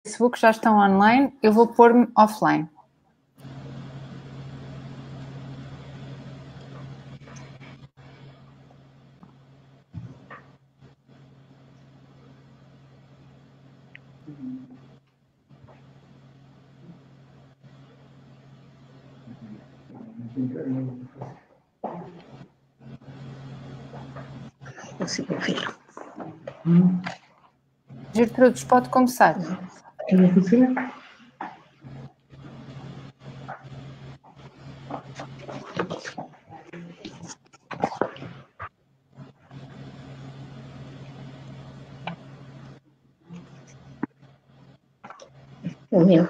Facebook já estão online, eu vou pôr-me offline. Gertrudes, pode começar. O meu.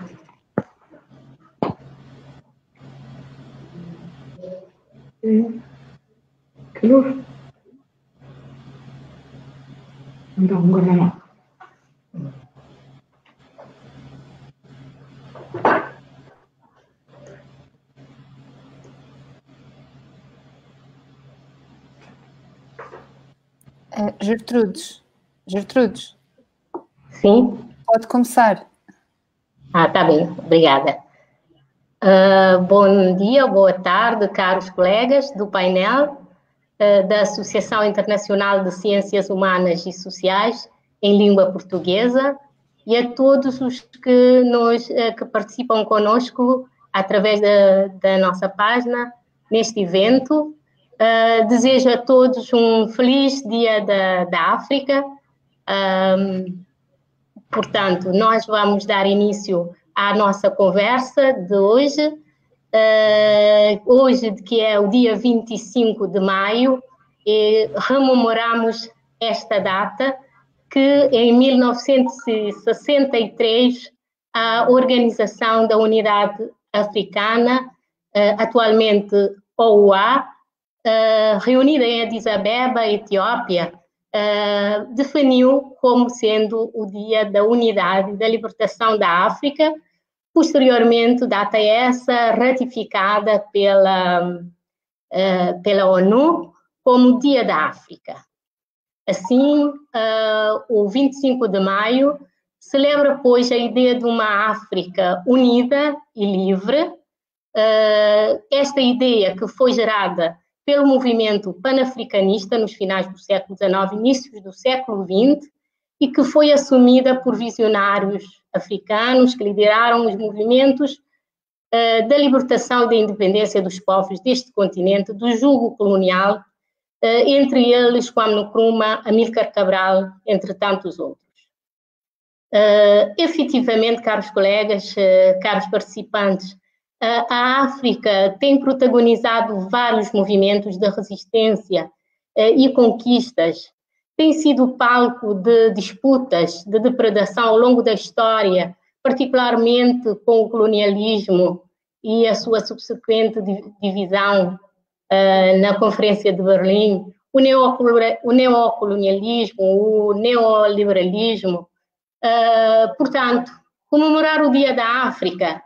Que luz? Então, agora não. Gertrudes. Gertrudes. Sim? Pode começar. Tá bem, obrigada. Bom dia, boa tarde, caros colegas do painel da Associação Internacional de Ciências Humanas e Sociais em Língua Portuguesa e a todos os que participam conosco através da nossa página neste evento. Desejo a todos um feliz Dia da África. Portanto, nós vamos dar início à nossa conversa de hoje. Hoje, que é o dia 25 de maio, rememoramos esta data que em 1963 a Organização da Unidade Africana, atualmente OUA, reunida em Addis Abeba, Etiópia, definiu como sendo o Dia da Unidade e da Libertação da África. Posteriormente, data essa ratificada pela ONU como Dia da África. Assim, o 25 de maio celebra, pois, a ideia de uma África unida e livre. Esta ideia que foi gerada pelo movimento panafricanista nos finais do século XIX, inícios do século XX, e que foi assumida por visionários africanos que lideraram os movimentos da libertação e da independência dos povos deste continente, do jugo colonial, entre eles Kwame Nkrumah, Amílcar Cabral, entre tantos outros. Efetivamente, caros colegas, caros participantes, a África tem protagonizado vários movimentos de resistência e conquistas, tem sido palco de disputas, de depredação ao longo da história, particularmente com o colonialismo e a sua subsequente divisão na Conferência de Berlim, o neocolonialismo, o neoliberalismo. Portanto, comemorar o Dia da África,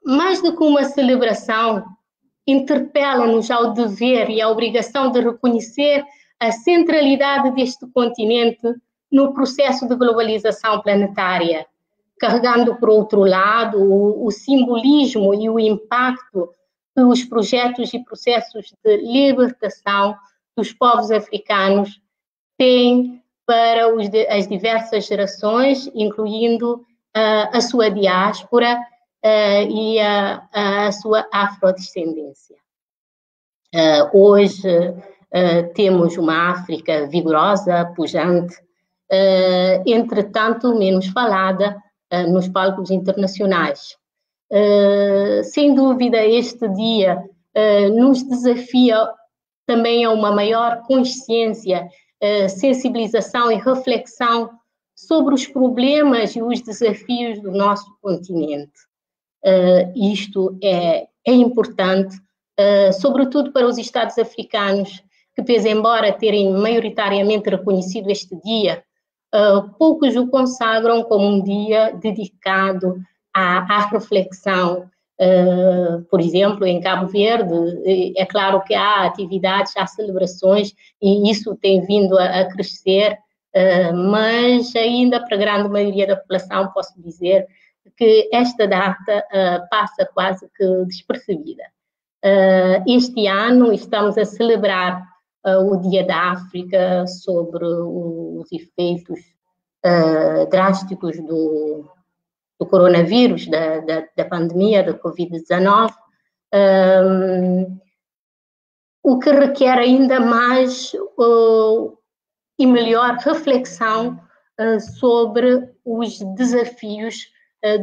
mais do que uma celebração, interpela-nos ao dever e à obrigação de reconhecer a centralidade deste continente no processo de globalização planetária, carregando, por outro lado, o simbolismo e o impacto que os projetos e processos de libertação dos povos africanos têm para as diversas gerações, incluindo a sua diáspora e a sua afrodescendência. Hoje temos uma África vigorosa, pujante, entretanto menos falada nos palcos internacionais. Sem dúvida, este dia nos desafia também a uma maior consciência, sensibilização e reflexão sobre os problemas e os desafios do nosso continente. Isto é importante, sobretudo para os Estados africanos, que, pese embora terem maioritariamente reconhecido este dia, poucos o consagram como um dia dedicado à reflexão. Por exemplo, em Cabo Verde, é claro que há atividades, há celebrações, e isso tem vindo a crescer mas ainda para a grande maioria da população posso dizer que esta data passa quase que despercebida. Este ano estamos a celebrar o Dia da África sobre os efeitos drásticos do coronavírus, da pandemia da Covid-19, o que requer ainda mais e melhor reflexão sobre os desafios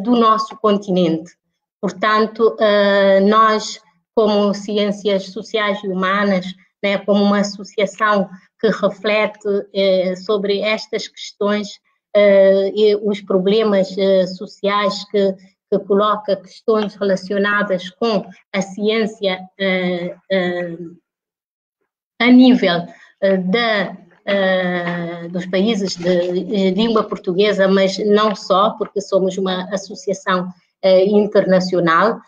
do nosso continente. Portanto, nós, como Ciências Sociais e Humanas, né, como uma associação que reflete sobre estas questões e os problemas sociais que coloca questões relacionadas com a ciência a nível dos países de língua portuguesa, mas não só, porque somos uma associação internacional.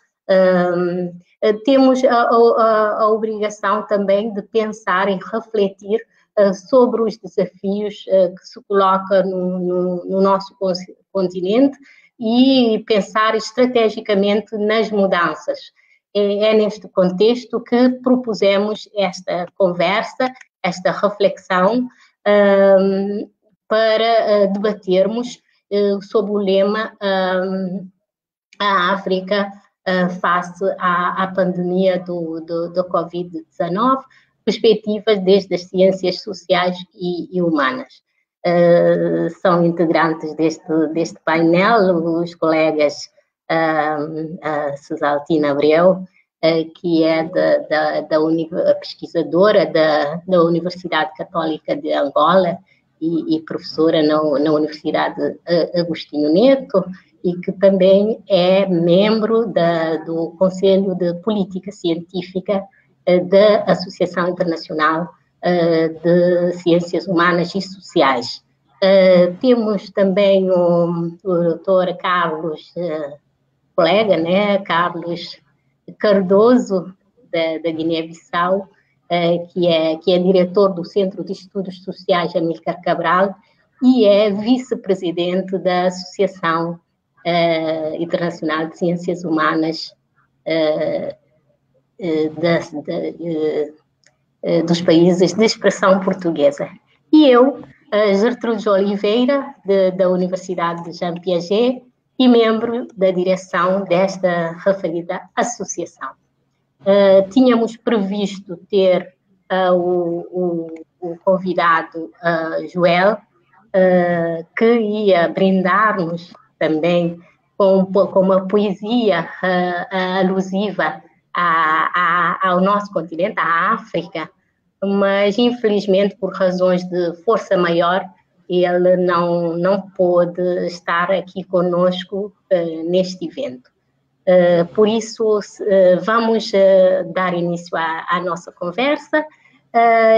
Temos a obrigação também de pensar e refletir sobre os desafios que se colocam no nosso continente e pensar estrategicamente nas mudanças. É neste contexto que propusemos esta conversa, esta reflexão, para debatermos sobre o lema a África face à pandemia do Covid-19, perspectivas desde as ciências sociais e humanas. São integrantes deste painel os colegas Susaltina Abreu, que é pesquisadora da Universidade Católica de Angola e professora na Universidade Agostinho Neto, e que também é membro do Conselho de Política Científica da Associação Internacional de Ciências Humanas e Sociais. Temos também o doutor Carlos, colega, né, Carlos Cardoso, da Guiné-Bissau, que é diretor do Centro de Estudos Sociais Amílcar Cabral e é vice-presidente da Associação Internacional de Ciências Humanas dos países de expressão portuguesa. E eu, Gertrudes Oliveira, da Universidade de Jean Piaget, e membro da direção desta referida associação. Tínhamos previsto ter o convidado Joel, que ia brindar-nos também com uma poesia alusiva ao nosso continente, à África, mas infelizmente por razões de força maior ele não pôde estar aqui conosco neste evento. Por isso vamos dar início à nossa conversa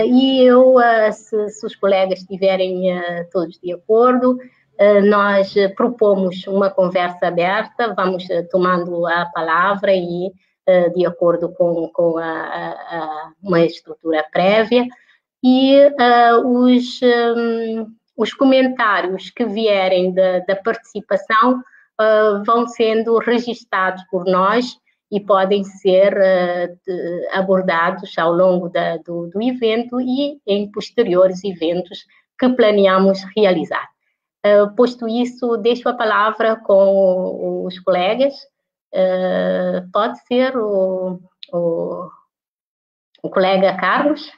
e eu, se os colegas estiverem todos de acordo, nós propomos uma conversa aberta, vamos tomando a palavra e de acordo com uma estrutura prévia, e os comentários que vierem da participação vão sendo registados por nós e podem ser abordados ao longo do evento e em posteriores eventos que planeamos realizar. Posto isso, deixo a palavra com os colegas. Pode ser o colega Carlos?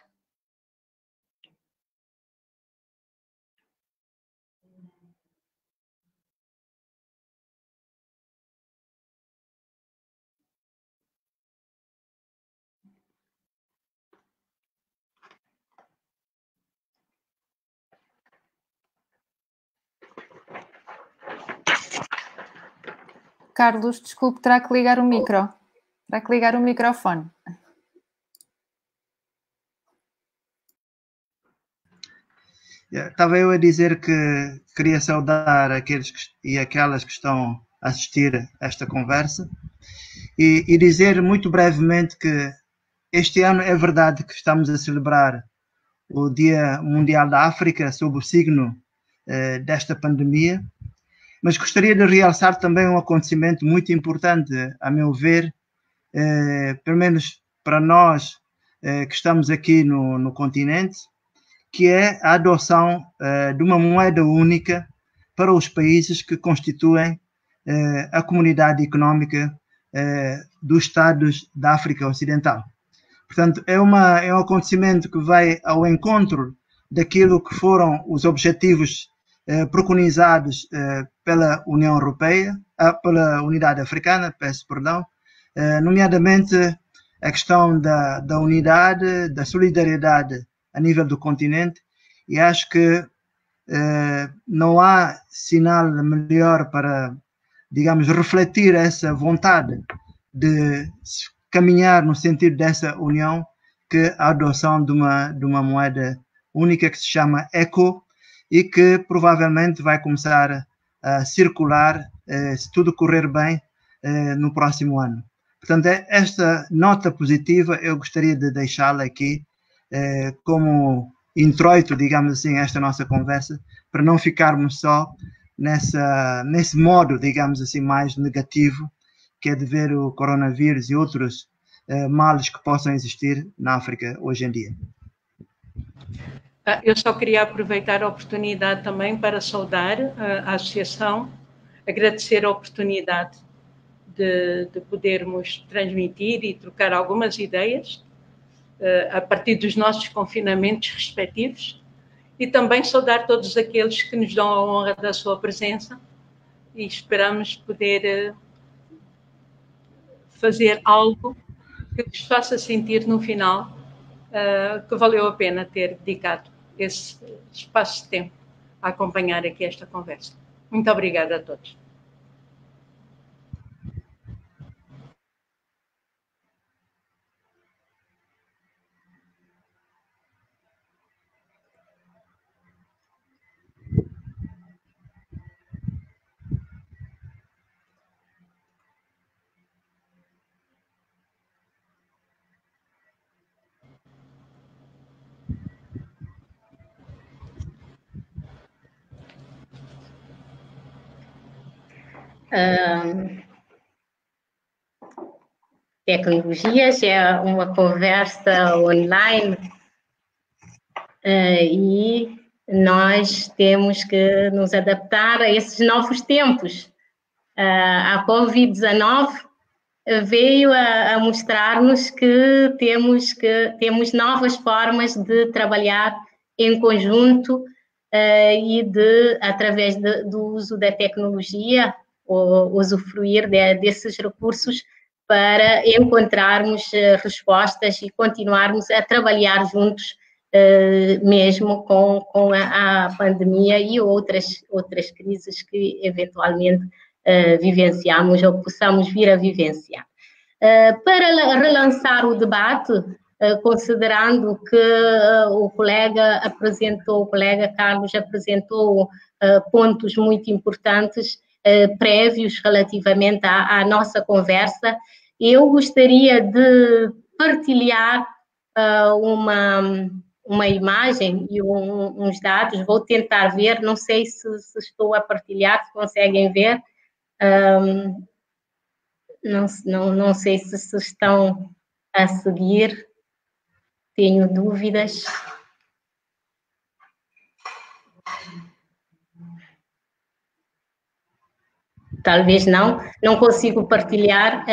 Carlos, desculpe, terá que ligar o micro. Terá que ligar o microfone. Estava eu a dizer que queria saudar aqueles e aquelas que estão a assistir a esta conversa e dizer muito brevemente que este ano é verdade que estamos a celebrar o Dia Mundial da África sob o signo desta pandemia, mas gostaria de realçar também um acontecimento muito importante, a meu ver, pelo menos para nós que estamos aqui no continente, que é a adoção de uma moeda única para os países que constituem a comunidade económica dos Estados da África Ocidental. Portanto, é um acontecimento que vai ao encontro daquilo que foram os objetivos preconizados pela União Europeia, pela Unidade Africana, peço perdão, nomeadamente a questão da unidade, da solidariedade a nível do continente, e acho que não há sinal melhor para, digamos, refletir essa vontade de caminhar no sentido dessa união que a adoção de uma moeda única que se chama ECO e que provavelmente vai começar a circular, se tudo correr bem, no próximo ano. Portanto, esta nota positiva eu gostaria de deixá-la aqui como introito, digamos assim, esta nossa conversa, para não ficarmos só nesse modo, digamos assim, mais negativo, que é de ver o coronavírus e outros males que possam existir na África hoje em dia. Eu só queria aproveitar a oportunidade também para saudar a associação, agradecer a oportunidade de podermos transmitir e trocar algumas ideias a partir dos nossos confinamentos respectivos e também saudar todos aqueles que nos dão a honra da sua presença e esperamos poder fazer algo que vos faça sentir no final que valeu a pena ter dedicado esse espaço de tempo a acompanhar aqui esta conversa. Muito obrigada a todos. Tecnologias é uma conversa online e nós temos que nos adaptar a esses novos tempos. A Covid-19 veio a mostrar-nos que temos novas formas de trabalhar em conjunto e através do uso da tecnologia, usufruir desses recursos para encontrarmos respostas e continuarmos a trabalhar juntos, mesmo com a pandemia e outras crises que eventualmente vivenciamos ou possamos vir a vivenciar. Para relançar o debate, considerando que o colega Carlos apresentou pontos muito importantes prévios relativamente à nossa conversa, eu gostaria de partilhar uma imagem e uns dados. Vou tentar ver, não sei se estou a partilhar, se conseguem ver. Não sei se estão a seguir, tenho dúvidas. Talvez não consigo partilhar,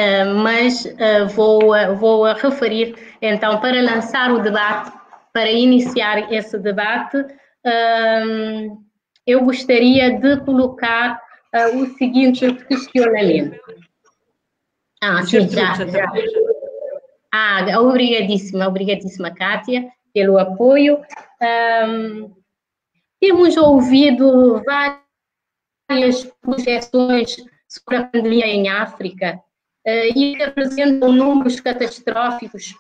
mas vou referir, então, para lançar o debate, para iniciar esse debate, eu gostaria de colocar o seguinte questionamento. Sim, já. Obrigadíssima, Kátia, pelo apoio. Temos ouvido várias projeções sobre a pandemia em África e que apresentam números catastróficos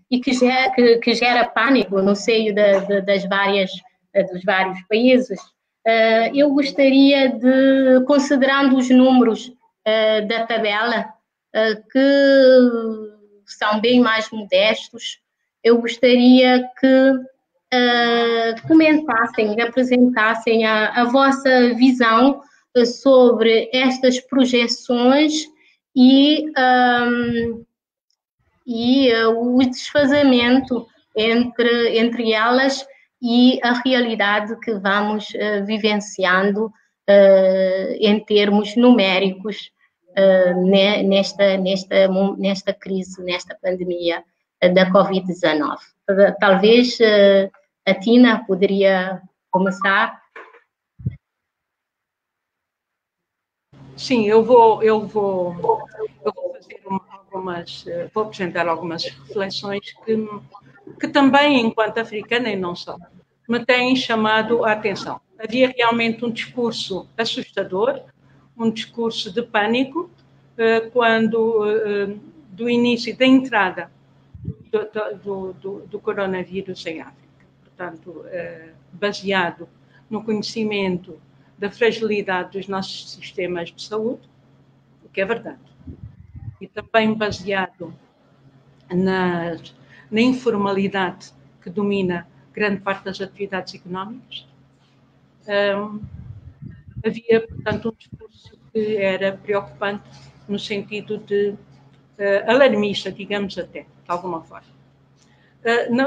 e que gera pânico no seio dos vários países. Eu gostaria de, considerando os números da tabela, que são bem mais modestos, eu gostaria que comentassem, apresentassem a vossa visão sobre estas projeções e o desfazamento entre elas e a realidade que vamos vivenciando em termos numéricos nesta crise, nesta pandemia da Covid-19. Talvez a Tina poderia começar. Sim, eu vou fazer vou apresentar algumas reflexões que também, enquanto africana e não só, me têm chamado a atenção. Havia realmente um discurso assustador, um discurso de pânico, quando, do início, da entrada do coronavírus em África. Portanto, baseado no conhecimento da fragilidade dos nossos sistemas de saúde, o que é verdade, e também baseado na informalidade que domina grande parte das atividades económicas. Havia, portanto, um discurso que era preocupante no sentido de alarmista, digamos até, de alguma forma.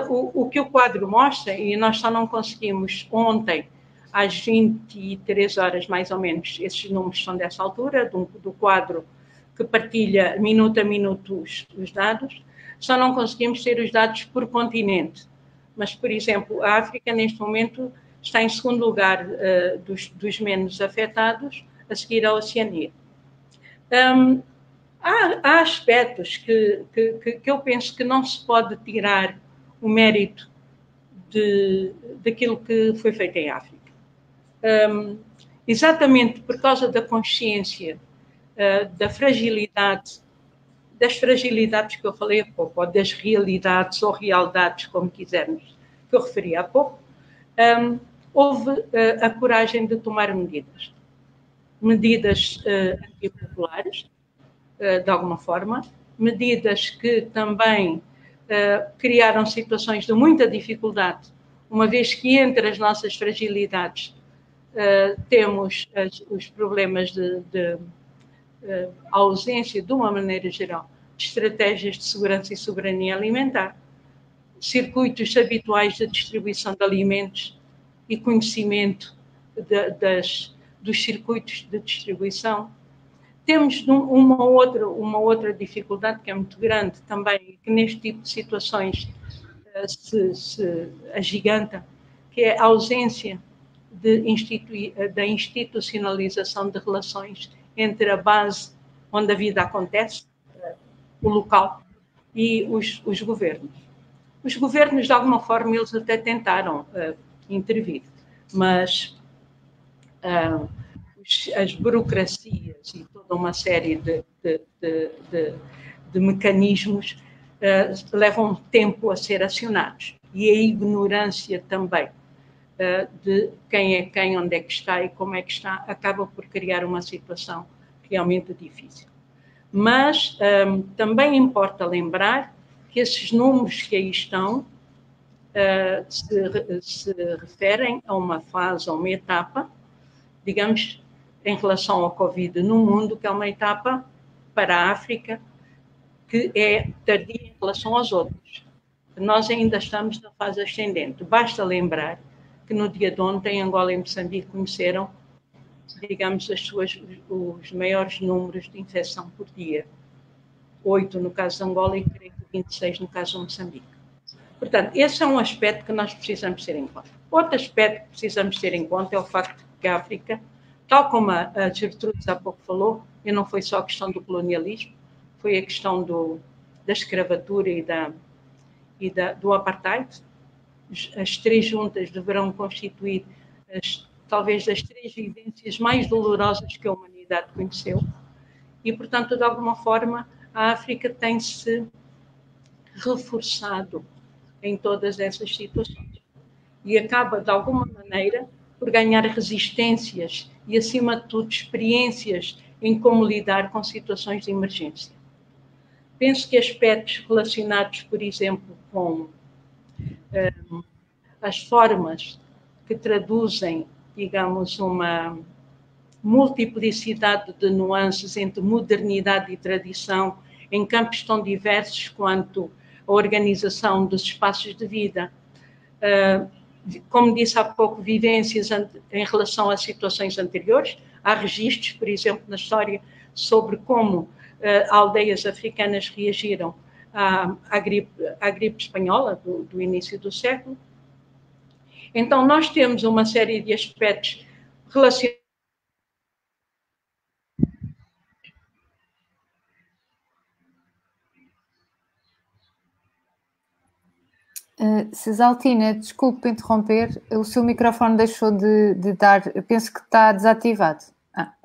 O que o quadro mostra, e nós só não conseguimos ontem, às 23 horas mais ou menos, esses números são dessa altura, do quadro que partilha minuto a minuto os dados, só não conseguimos ter os dados por continente. Mas, por exemplo, a África, neste momento, está em segundo lugar dos menos afetados, a seguir à Oceania. Há aspectos que eu penso que não se pode tirar o mérito daquilo que foi feito em África. Exatamente por causa da consciência da fragilidade, das fragilidades que eu falei há pouco, ou das realidades ou realidades, como quisermos, que eu referi há pouco, houve a coragem de tomar medidas antipopulares, de alguma forma, medidas que também criaram situações de muita dificuldade, uma vez que entre as nossas fragilidades temos os problemas de ausência, de uma maneira geral, de estratégias de segurança e soberania alimentar, circuitos habituais de distribuição de alimentos e conhecimento dos circuitos de distribuição. Temos uma outra dificuldade que é muito grande também, que neste tipo de situações se agiganta, que é a ausência da institucionalização de relações entre a base onde a vida acontece, o local, e os governos. Os governos, de alguma forma, eles até tentaram intervir, mas as burocracias e toda uma série de mecanismos levam tempo a ser acionados. E a ignorância também de quem é quem, onde é que está e como é que está, acaba por criar uma situação realmente difícil. Mas também importa lembrar que esses números que aí estão se referem a uma fase, a uma etapa, digamos, em relação ao Covid no mundo, que é uma etapa para a África que é tardia em relação aos outros. Nós ainda estamos na fase ascendente. Basta lembrar que no dia de ontem, Angola e Moçambique conheceram, digamos, os maiores números de infecção por dia. 8 no caso de Angola e creio que 26 no caso de Moçambique. Portanto, esse é um aspecto que nós precisamos ter em conta. Outro aspecto que precisamos ter em conta é o facto de que a África, tal como a Gertrudes há pouco falou, e não foi só a questão do colonialismo, foi a questão da escravatura e do apartheid. As três juntas deverão constituir talvez das três vivências mais dolorosas que a humanidade conheceu. E, portanto, de alguma forma, a África tem-se reforçado em todas essas situações. E acaba, de alguma maneira, por ganhar resistências e, acima de tudo, experiências em como lidar com situações de emergência. Penso que aspectos relacionados, por exemplo, com as formas que traduzem, digamos, uma multiplicidade de nuances entre modernidade e tradição em campos tão diversos quanto a organização dos espaços de vida. Como disse há pouco, vivências em relação a situações anteriores. Há registros, por exemplo, na história, sobre como aldeias africanas reagiram à gripe espanhola do início do século. Então, nós temos uma série de aspectos relacionados. Cisaltina, desculpe interromper, o seu microfone deixou de dar, eu penso que está desativado.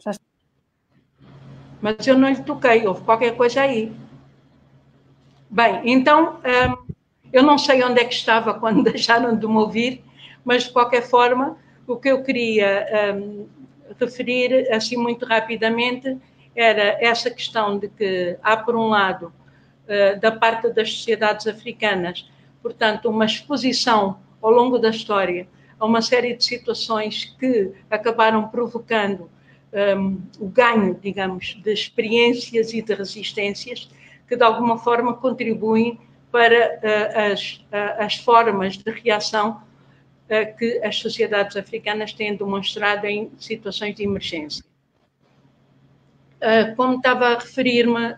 Já está. Mas eu não lhe toquei, houve qualquer coisa aí. Bem, então, eu não sei onde é que estava quando deixaram de me ouvir, mas de qualquer forma, o que eu queria referir, assim muito rapidamente, era essa questão de que há, por um lado, da parte das sociedades africanas, portanto, uma exposição ao longo da história a uma série de situações que acabaram provocando o ganho, digamos, de experiências e de resistências que, de alguma forma, contribuem para as formas de reação que as sociedades africanas têm demonstrado em situações de emergência. Como estava a referir-me,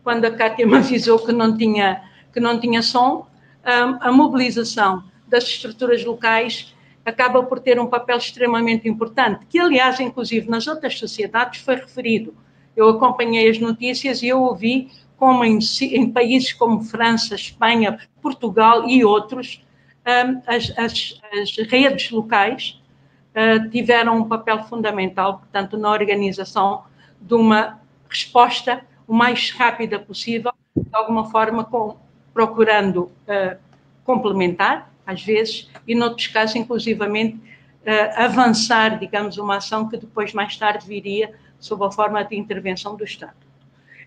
quando a Cátia me avisou que não tinha som, a mobilização das estruturas locais acaba por ter um papel extremamente importante, que, aliás, inclusive nas outras sociedades foi referido. Eu acompanhei as notícias e eu ouvi como em países como França, Espanha, Portugal e outros, as redes locais tiveram um papel fundamental, portanto, na organização de uma resposta o mais rápida possível, de alguma forma procurando complementar, às vezes, e noutros casos, inclusivamente, avançar, digamos, uma ação que depois, mais tarde, viria sob a forma de intervenção do Estado.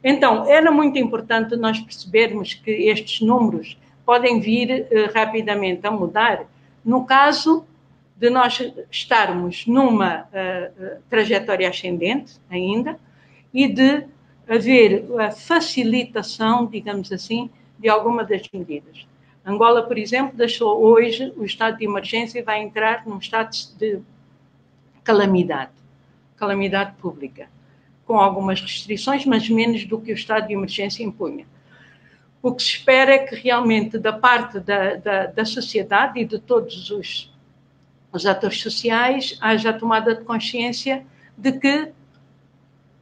Então, era muito importante nós percebermos que estes números podem vir rapidamente a mudar, no caso de nós estarmos numa trajetória ascendente ainda e de haver a facilitação, digamos assim, de alguma das medidas. Angola, por exemplo, deixou hoje o estado de emergência e vai entrar num estado de calamidade pública, com algumas restrições, mas menos do que o estado de emergência impunha. O que se espera é que realmente da parte da sociedade e de todos os atores sociais haja a tomada de consciência de que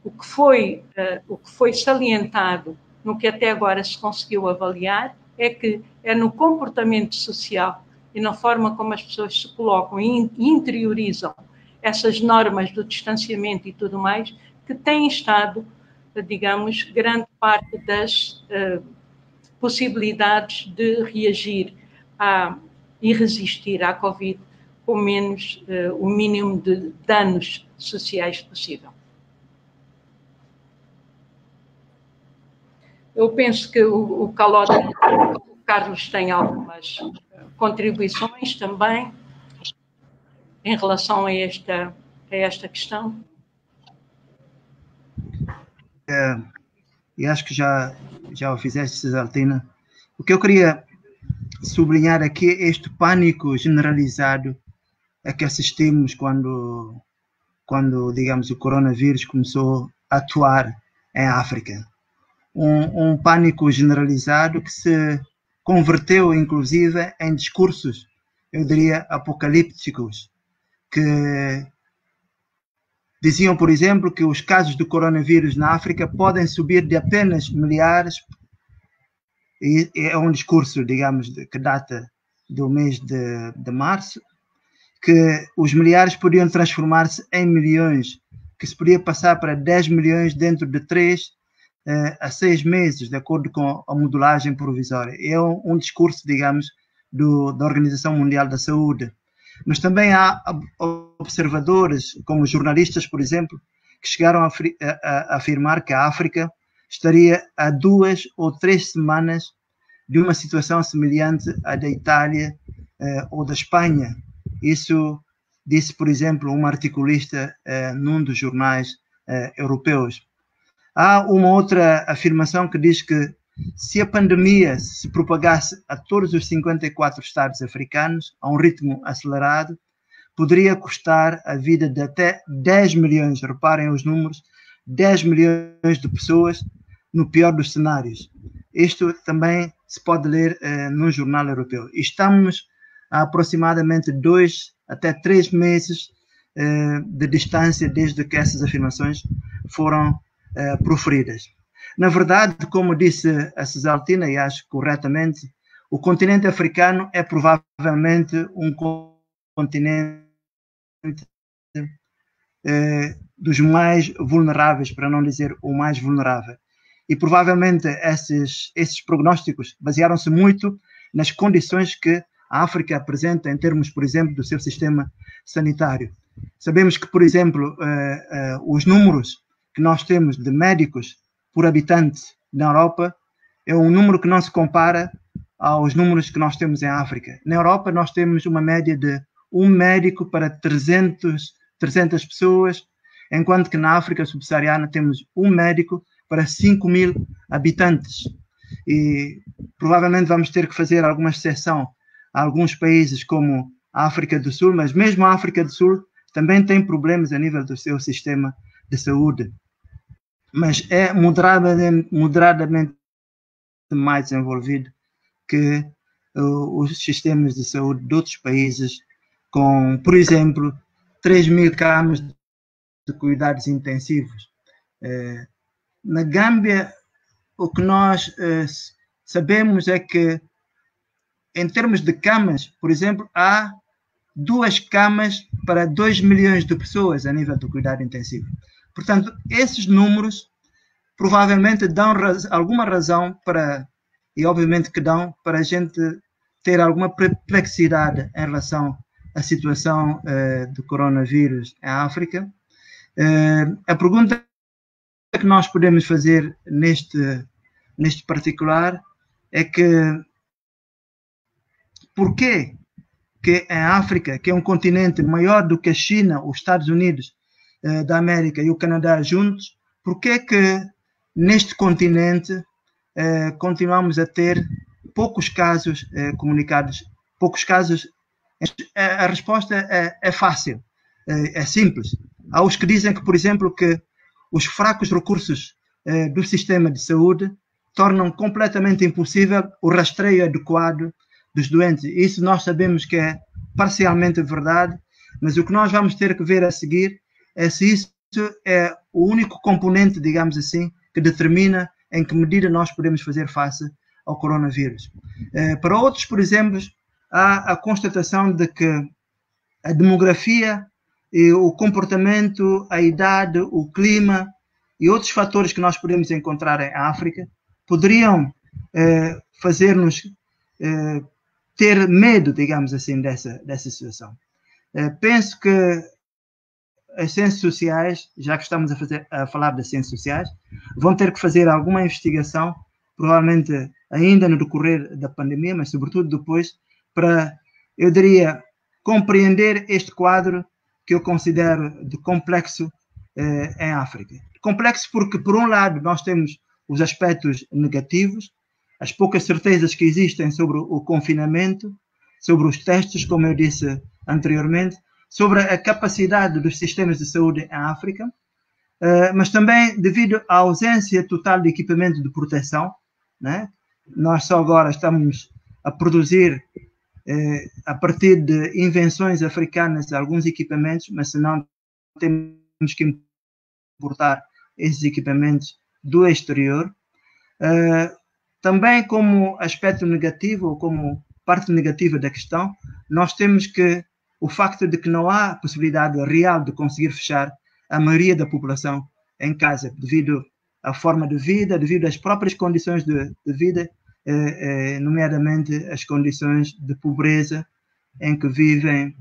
o que foi salientado no que até agora se conseguiu avaliar é que é no comportamento social e na forma como as pessoas se colocam e interiorizam essas normas do distanciamento e tudo mais, que tem estado, digamos, grande parte das possibilidades de reagir e resistir à Covid com menos o mínimo de danos sociais possível. Eu penso que o Carlos tem algumas contribuições também em relação a esta questão. E acho que já o fizeste, Cisaltina. O que eu queria sublinhar aqui é este pânico generalizado a que assistimos quando digamos, o coronavírus começou a atuar em África. Um pânico generalizado que se converteu, inclusive, em discursos, eu diria, apocalípticos, que diziam, por exemplo, que os casos do coronavírus na África podem subir de apenas milhares, e é um discurso, digamos, que data do mês de março, que os milhares podiam transformar-se em milhões, que se podia passar para 10 milhões dentro de 3 a 6 meses, de acordo com a modulagem provisória. É um discurso, digamos, da Organização Mundial da Saúde. Mas também há observadores, como jornalistas, por exemplo, que chegaram a afirmar que a África estaria a 2 ou 3 semanas de uma situação semelhante à da Itália ou da Espanha. Isso disse, por exemplo, um articulista num dos jornais europeus. Há uma outra afirmação que diz que se a pandemia se propagasse a todos os 54 estados africanos a um ritmo acelerado, poderia custar a vida de até 10 milhões, reparem os números, 10 milhões de pessoas no pior dos cenários. Isto também se pode ler num jornal europeu. Estamos a aproximadamente 2 até 3 meses de distância desde que essas afirmações foram proferidas. Na verdade, como disse a Cesaltina, e acho corretamente, o continente africano é provavelmente um continente dos mais vulneráveis, para não dizer o mais vulnerável. E provavelmente esses prognósticos basearam-se muito nas condições que a África apresenta em termos, por exemplo, do seu sistema sanitário. Sabemos que, por exemplo, os números que nós temos de médicos por habitante na Europa é um número que não se compara aos números que nós temos em África. Na Europa nós temos uma média de um médico para 300 pessoas, enquanto que na África subsaariana temos um médico para 5.000 habitantes. E provavelmente vamos ter que fazer alguma exceção a alguns países como a África do Sul, mas mesmo a África do Sul também tem problemas a nível do seu sistema de saúde. Mas é moderadamente mais desenvolvido que os sistemas de saúde de outros países, com, por exemplo, 3.000 camas de cuidados intensivos. Na Gâmbia, o que nós sabemos é que, em termos de camas, por exemplo, há 2 camas para 2 milhões de pessoas a nível do cuidado intensivo. Portanto, esses números provavelmente dão alguma razão para, e obviamente que dão, para a gente ter alguma perplexidade em relação à situação do coronavírus em África. A pergunta que nós podemos fazer neste particular é que por que em África, que é um continente maior do que a China, os Estados Unidos da América e o Canadá juntos, por que neste continente continuamos a ter poucos casos comunicados, poucos casos? A resposta é fácil, é simples. Há os que dizem que, por exemplo, que os fracos recursos do sistema de saúde tornam completamente impossível o rastreio adequado dos doentes. Isso nós sabemos que é parcialmente verdade, mas o que nós vamos ter que ver a seguir é se isso é o único componente, digamos assim, que determina em que medida nós podemos fazer face ao coronavírus. Para outros, por exemplo, há a constatação de que a demografia, e o comportamento, a idade, o clima e outros fatores que nós podemos encontrar em África poderiam fazer-nos ter medo, digamos assim, dessa situação. Penso que as ciências sociais, já que estamos a falar das ciências sociais, vão ter que fazer alguma investigação, provavelmente ainda no decorrer da pandemia, mas sobretudo depois, para, eu diria, compreender este quadro que eu considero de complexo em África. Complexo porque, por um lado, nós temos os aspectos negativos, as poucas certezas que existem sobre o confinamento, sobre os testes, como eu disse anteriormente, sobre a capacidade dos sistemas de saúde em África, mas também devido à ausência total de equipamento de proteção, né? Nós só agora estamos a produzir, a partir de invenções africanas, alguns equipamentos, mas se não temos que importar esses equipamentos do exterior. Também como aspecto negativo, ou como parte negativa da questão, nós temos que o facto de que não há possibilidade real de conseguir fechar a maioria da população em casa, devido à forma de vida, devido às próprias condições de vida, nomeadamente as condições de pobreza em que vivem,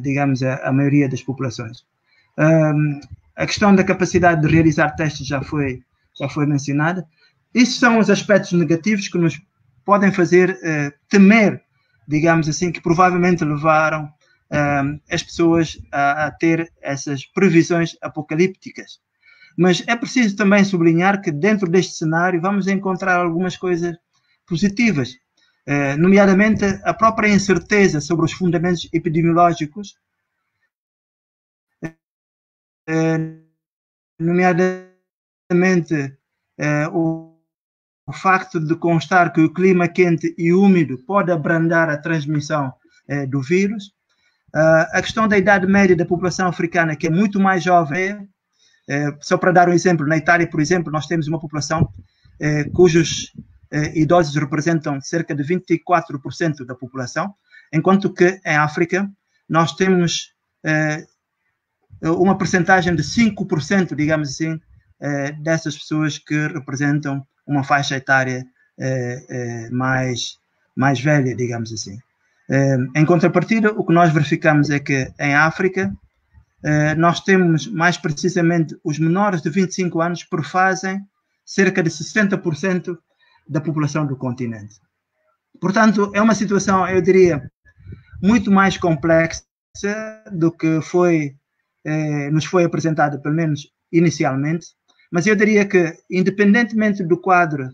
digamos, a maioria das populações. A questão da capacidade de realizar testes já foi mencionada. Esses são os aspectos negativos que nos podem fazer temer digamos assim, que provavelmente levaram as pessoas a ter essas previsões apocalípticas. Mas é preciso também sublinhar que dentro deste cenário vamos encontrar algumas coisas positivas, nomeadamente a própria incerteza sobre os fundamentos epidemiológicos, nomeadamente o facto de constar que o clima quente e úmido pode abrandar a transmissão do vírus, a questão da idade média da população africana, que é muito mais jovem. Só para dar um exemplo, na Itália, por exemplo, nós temos uma população cujos idosos representam cerca de 24% da população, enquanto que em África nós temos uma percentagem de 5%, digamos assim, dessas pessoas que representam uma faixa etária mais velha, digamos assim. Em contrapartida, o que nós verificamos é que em África nós temos, mais precisamente, os menores de 25 anos prefazem cerca de 60% da população do continente. Portanto, é uma situação, eu diria, muito mais complexa do que nos foi apresentada, pelo menos inicialmente, mas eu diria que, independentemente do quadro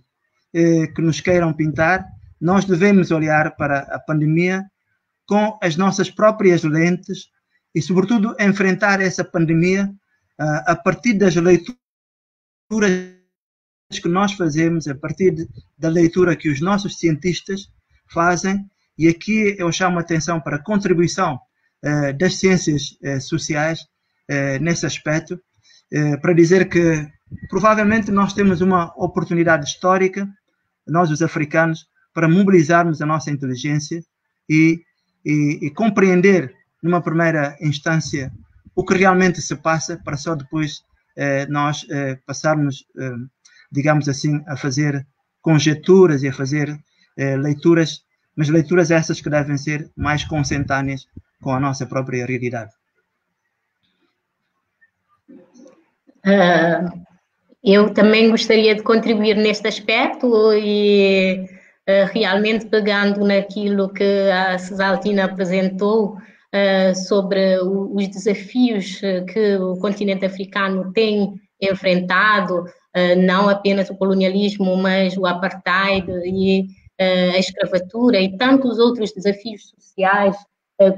que nos queiram pintar, nós devemos olhar para a pandemia com as nossas próprias lentes e, sobretudo, enfrentar essa pandemia a partir das leituras que nós fazemos, a partir da leitura que os nossos cientistas fazem. E aqui eu chamo a atenção para a contribuição das ciências sociais nesse aspecto, para dizer que provavelmente nós temos uma oportunidade histórica, nós os africanos, para mobilizarmos a nossa inteligência e compreender numa primeira instância o que realmente se passa, para só depois nós passarmos, digamos assim, a fazer conjecturas e a fazer leituras, mas leituras essas que devem ser mais consentâneas com a nossa própria realidade. Eu também gostaria de contribuir neste aspecto e realmente pegando naquilo que a Cesaltina apresentou sobre os desafios que o continente africano tem enfrentado, não apenas o colonialismo, mas o apartheid e a escravatura e tantos outros desafios sociais,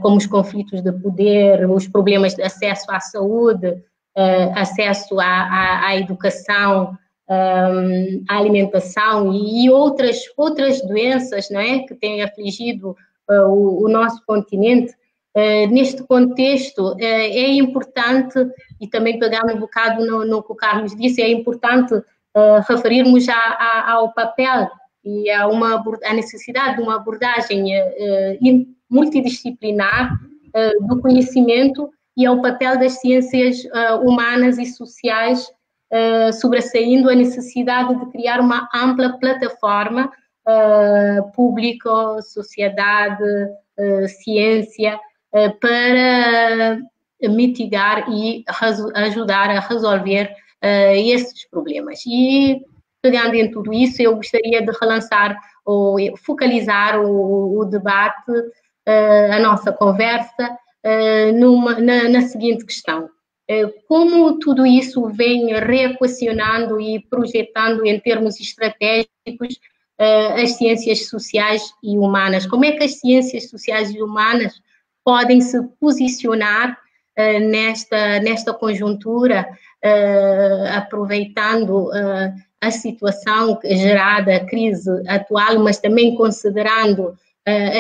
como os conflitos de poder, os problemas de acesso à saúde, acesso à educação, à alimentação e outras doenças, não é, que têm afligido o nosso continente. Neste contexto, é importante, e também pegando um bocado no que o Carlos disse, é importante referirmos ao papel e a necessidade de uma abordagem multidisciplinar do conhecimento e ao papel das ciências humanas e sociais, sobressaindo a necessidade de criar uma ampla plataforma público, sociedade, ciência, para mitigar e ajudar a resolver esses problemas. E, pegando em tudo isso, eu gostaria de relançar ou focalizar o debate, a nossa conversa, na seguinte questão. Como tudo isso vem reequacionando e projetando em termos estratégicos as ciências sociais e humanas? Como é que as ciências sociais e humanas podem se posicionar nesta conjuntura, aproveitando a situação gerada, a crise atual, mas também considerando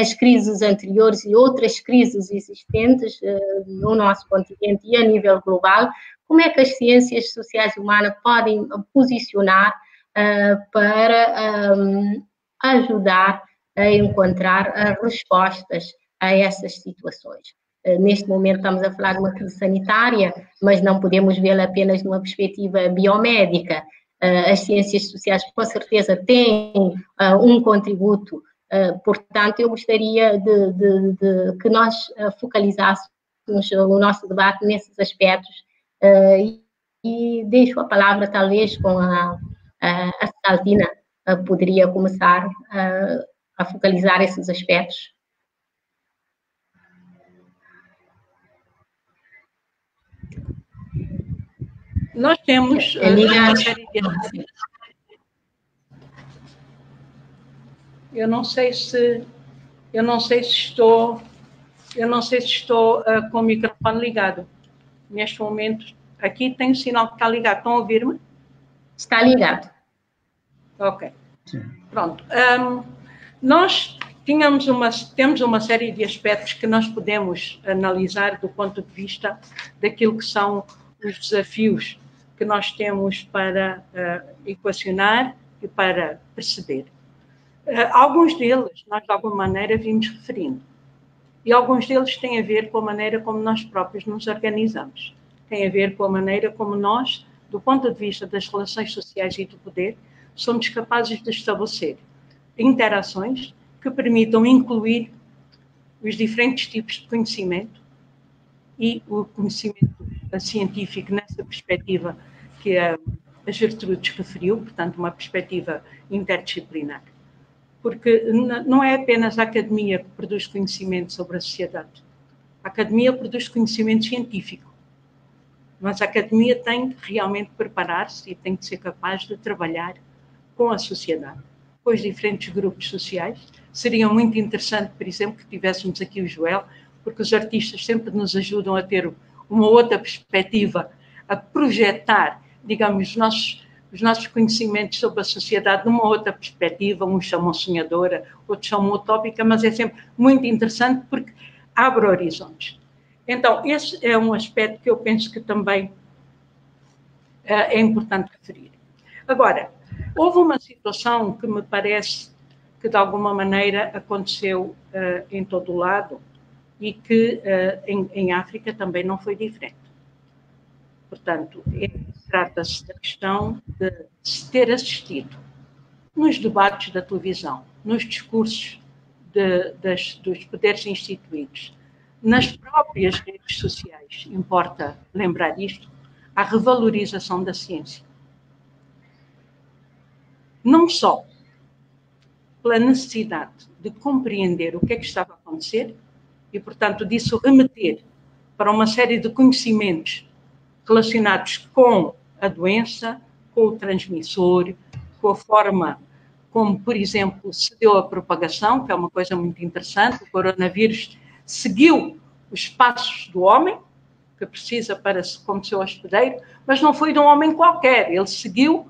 as crises anteriores e outras crises existentes no nosso continente e a nível global? Como é que as ciências sociais e humanas podem posicionar para ajudar a encontrar respostas a essas situações? Neste momento estamos a falar de uma crise sanitária, mas não podemos vê-la apenas numa perspectiva biomédica. As ciências sociais com certeza têm um contributo. Portanto, eu gostaria de que nós focalizássemos o nosso debate nesses aspectos e deixo a palavra talvez com a Cesaltina, poderia começar a focalizar esses aspectos. Nós temos uma série de... Eu não sei se estou com o microfone ligado. Neste momento, aqui tem o sinal que está ligado. Estão a ouvir-me? Está ligado. Ok. Pronto. Nós temos uma série de aspectos que nós podemos analisar do ponto de vista daquilo que são os desafios que nós temos para equacionar e para perceber. Alguns deles, nós de alguma maneira vimos referindo. E alguns deles têm a ver com a maneira como nós próprios nos organizamos. Tem a ver com a maneira como nós, do ponto de vista das relações sociais e do poder, somos capazes de estabelecer interações que permitam incluir os diferentes tipos de conhecimento e o conhecimento científico nessa perspectiva que a Gertrudes referiu, portanto, uma perspectiva interdisciplinar. Porque não é apenas a academia que produz conhecimento sobre a sociedade. A academia produz conhecimento científico. Mas a academia tem de realmente preparar-se e tem de ser capaz de trabalhar com a sociedade, com os diferentes grupos sociais. Seria muito interessante, por exemplo, que tivéssemos aqui o Joel, porque os artistas sempre nos ajudam a ter uma outra perspectiva, a projetar, digamos, os nossos conhecimentos sobre a sociedade numa outra perspectiva. Uns chamam sonhadora, outros chamam utópica, mas é sempre muito interessante porque abre horizontes. Então, esse é um aspecto que eu penso que também é importante referir. Agora, houve uma situação que me parece que, de alguma maneira, aconteceu em todo o lado e que em África também não foi diferente. Portanto, trata-se da questão de se ter assistido nos debates da televisão, nos discursos dos poderes instituídos, nas próprias redes sociais, importa lembrar isto, a revalorização da ciência. Não só pela necessidade de compreender o que é que estava a acontecer e, portanto, disso remeter para uma série de conhecimentos relacionados com a doença, com o transmissor, com a forma como, por exemplo, se deu a propagação, que é uma coisa muito interessante. O coronavírus seguiu os passos do homem, que precisa para se como seu hospedeiro, mas não foi de um homem qualquer. Ele seguiu,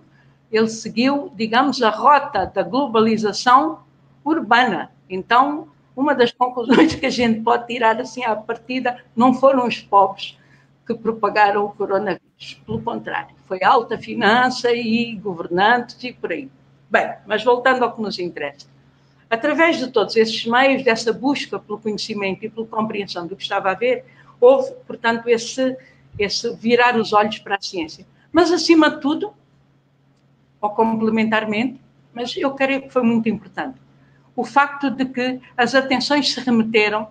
digamos, a rota da globalização urbana. Então, uma das conclusões que a gente pode tirar assim à partida, não foram os pobres que propagaram o coronavírus. Pelo contrário, foi a alta finança e governantes e por aí. Bem, mas voltando ao que nos interessa. Através de todos esses meios, dessa busca pelo conhecimento e pela compreensão do que estava a ver, houve, portanto, esse virar os olhos para a ciência. Mas, acima de tudo, ou complementarmente, mas eu creio que foi muito importante, o facto de que as atenções se remeteram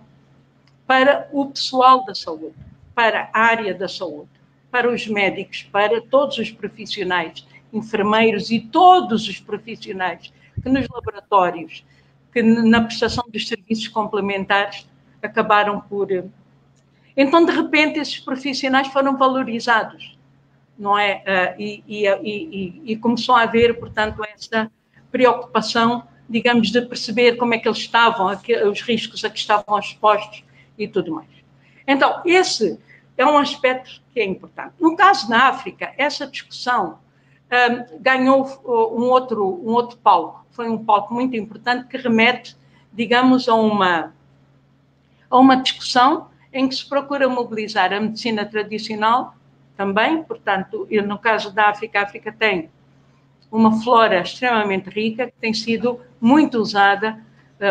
para o pessoal da saúde, para a área da saúde, para os médicos, para todos os profissionais, enfermeiros e todos os profissionais que nos laboratórios, que na prestação dos serviços complementares acabaram por... Então, de repente, esses profissionais foram valorizados, não é? E começou a haver, portanto, essa preocupação, digamos, de perceber como é que eles estavam, os riscos a que estavam expostos e tudo mais. Então, esse é um aspecto que é importante. No caso da África, essa discussão ganhou um outro palco. Foi um palco muito importante que remete, digamos, a uma discussão em que se procura mobilizar a medicina tradicional também. Portanto, no caso da África, a África tem uma flora extremamente rica que tem sido muito usada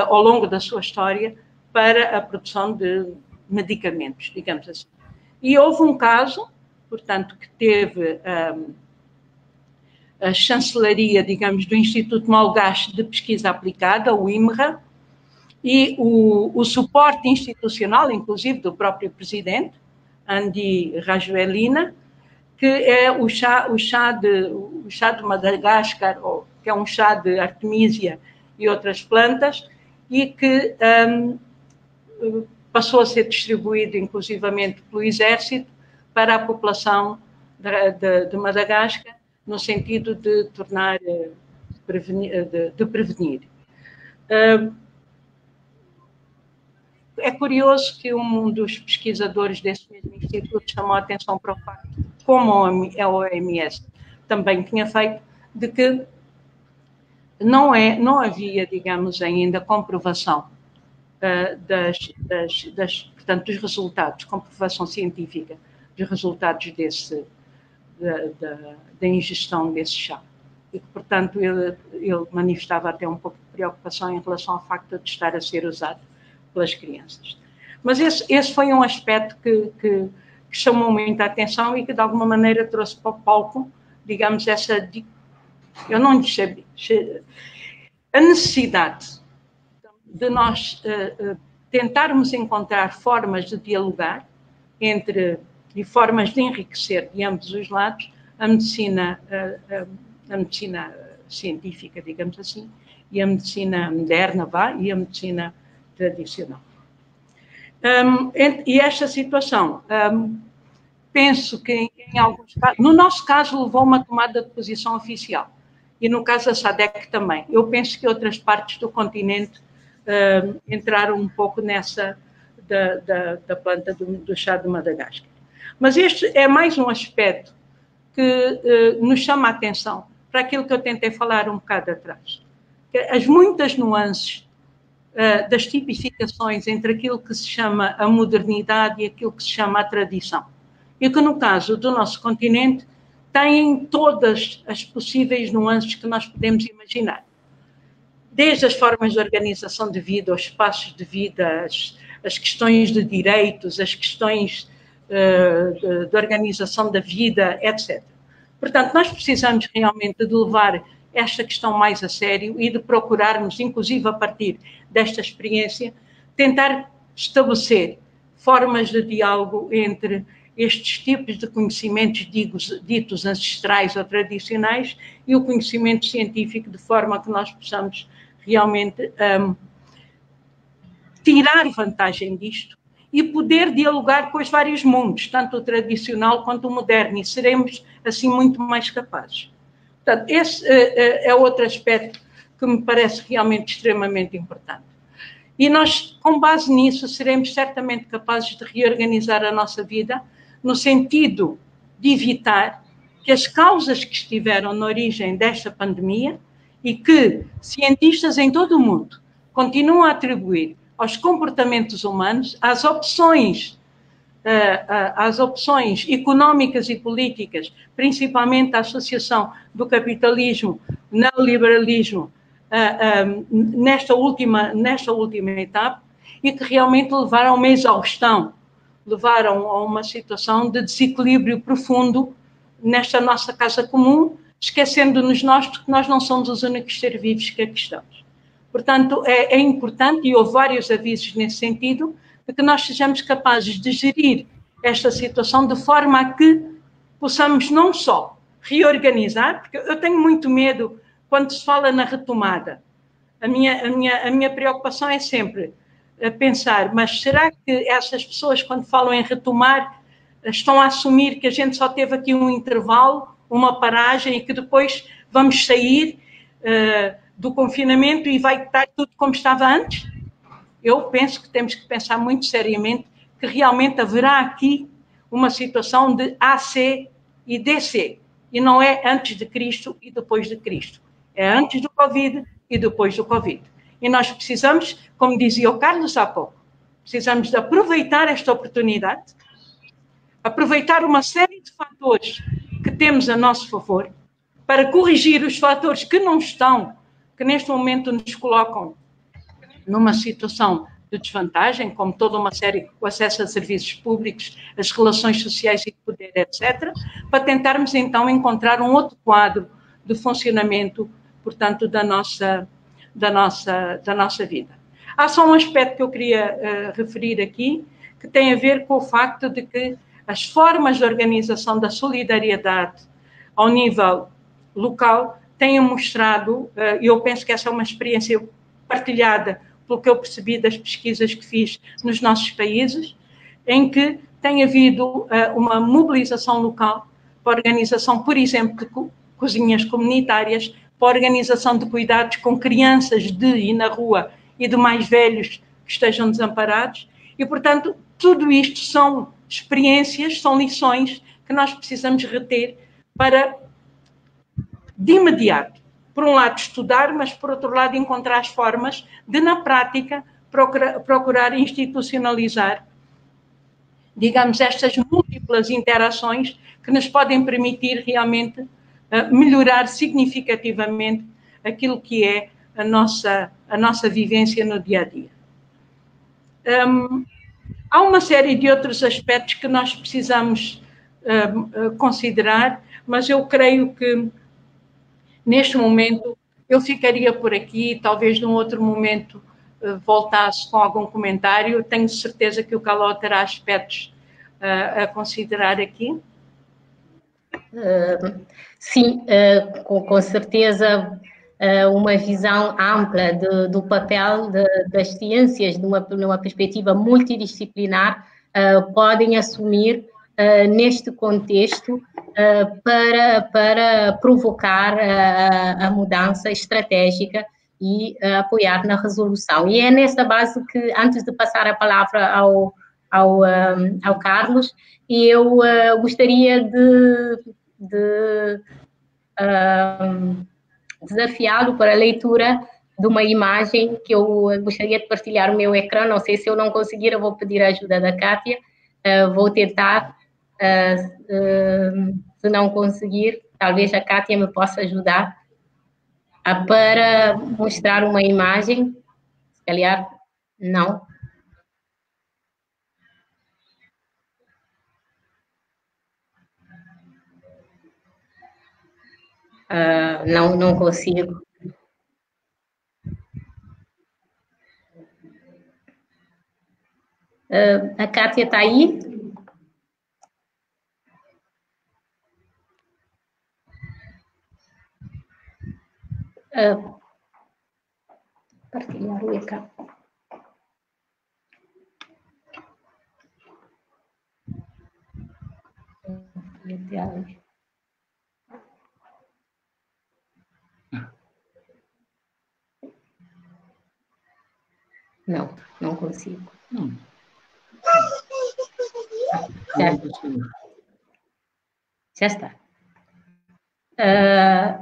ao longo da sua história para a produção de medicamentos, digamos assim. E houve um caso, portanto, que teve a chancelaria, digamos, do Instituto Malgache de Pesquisa Aplicada, o IMRA, e o suporte institucional, inclusive do próprio presidente, Andy Rajoelina, que é o chá de Madagascar, que é um chá de artemisia e outras plantas, e que passou a ser distribuído, inclusivamente, pelo Exército, para a população de Madagascar, no sentido de tornar, de prevenir. É curioso que um dos pesquisadores desse mesmo instituto chamou a atenção para o facto, como a OMS também tinha feito, de que não havia, digamos, ainda comprovação portanto, dos resultados, comprovação científica dos resultados da ingestão desse chá. E que, portanto, ele manifestava até um pouco de preocupação em relação ao facto de estar a ser usado pelas crianças. Mas esse foi um aspecto que chamou muita atenção e que, de alguma maneira, trouxe para o palco, digamos, eu não sabia, a necessidade de nós tentarmos encontrar formas de dialogar e formas de enriquecer de ambos os lados a medicina científica, digamos assim, e a medicina moderna, e a medicina tradicional. E esta situação, penso que em alguns casos, no nosso caso levou uma tomada de posição oficial, e no caso da SADC também. Eu penso que outras partes do continente entraram um pouco nessa da planta do chá de Madagascar. Mas este é mais um aspecto que nos chama a atenção para aquilo que eu tentei falar um bocado atrás. As muitas nuances das tipificações entre aquilo que se chama a modernidade e aquilo que se chama a tradição. E que, no caso do nosso continente, têm todas as possíveis nuances que nós podemos imaginar. Desde as formas de organização de vida, os espaços de vida, as questões de direitos, as questões de organização da vida, etc. Portanto, nós precisamos realmente de levar esta questão mais a sério e de procurarmos, inclusive a partir desta experiência, tentar estabelecer formas de diálogo entre estes tipos de conhecimentos ditos ancestrais ou tradicionais e o conhecimento científico, de forma que nós possamos realmente tirar vantagem disto e poder dialogar com os vários mundos, tanto o tradicional quanto o moderno, e seremos assim muito mais capazes. Portanto, esse é outro aspecto que me parece realmente extremamente importante. E nós, com base nisso, seremos certamente capazes de reorganizar a nossa vida no sentido de evitar que as causas que estiveram na origem desta pandemia e que cientistas em todo o mundo continuam a atribuir aos comportamentos humanos, às opções económicas e políticas, principalmente a associação do capitalismo, neoliberalismo, nesta última etapa, e que realmente levaram a uma exaustão, levaram a uma situação de desequilíbrio profundo nesta nossa casa comum, esquecendo-nos nós de que nós não somos os únicos seres vivos que aqui estamos. Portanto, é importante, e houve vários avisos nesse sentido, de que nós sejamos capazes de gerir esta situação de forma a que possamos não só reorganizar, porque eu tenho muito medo quando se fala na retomada. A minha preocupação é sempre pensar, mas será que essas pessoas, quando falam em retomar, estão a assumir que a gente só teve aqui um intervalo, uma paragem, e que depois vamos sair do confinamento e vai estar tudo como estava antes? Eu penso que temos que pensar muito seriamente que realmente haverá aqui uma situação de AC e DC, e não é antes de Cristo e depois de Cristo. É antes do Covid e depois do Covid. E nós precisamos, como dizia o Carlos há pouco, precisamos de aproveitar esta oportunidade, aproveitar uma série de fatores que temos a nosso favor, para corrigir os fatores que não estão, que neste momento nos colocam numa situação de desvantagem, como toda uma série, o acesso a serviços públicos, as relações sociais e de poder, etc., para tentarmos então encontrar um outro quadro de funcionamento, portanto, da nossa vida. Há só um aspecto que eu queria referir aqui, que tem a ver com o facto de que as formas de organização da solidariedade ao nível local têm mostrado, e eu penso que essa é uma experiência partilhada pelo que eu percebi das pesquisas que fiz nos nossos países, em que tem havido uma mobilização local para a organização, por exemplo, de cozinhas comunitárias, para a organização de cuidados com crianças e na rua e de mais velhos que estejam desamparados. E, portanto, tudo isto são experiências, são lições que nós precisamos reter para, de imediato, por um lado estudar, mas por outro lado encontrar as formas de, na prática, procurar institucionalizar, digamos, estas múltiplas interações que nos podem permitir realmente melhorar significativamente aquilo que é a nossa vivência no dia-a-dia. Há uma série de outros aspectos que nós precisamos considerar, mas eu creio que, neste momento, eu ficaria por aqui, talvez num outro momento voltasse com algum comentário. Tenho certeza que o Caló terá aspectos a considerar aqui. Sim, com certeza, uma visão ampla do papel das ciências numa perspectiva multidisciplinar podem assumir neste contexto para provocar a mudança estratégica e apoiar na resolução. E é nessa base que, antes de passar a palavra ao Carlos, eu gostaria de desafiá-lo para a leitura de uma imagem que eu gostaria de partilhar o meu ecrã. Não sei se eu não conseguir, eu vou pedir a ajuda da Kátia. Vou tentar. Se não conseguir, talvez a Kátia me possa ajudar para mostrar uma imagem. Se calhar, não. Não consigo. A Kátia está aí? Partilhar o ecrã. Não consigo. Já está. É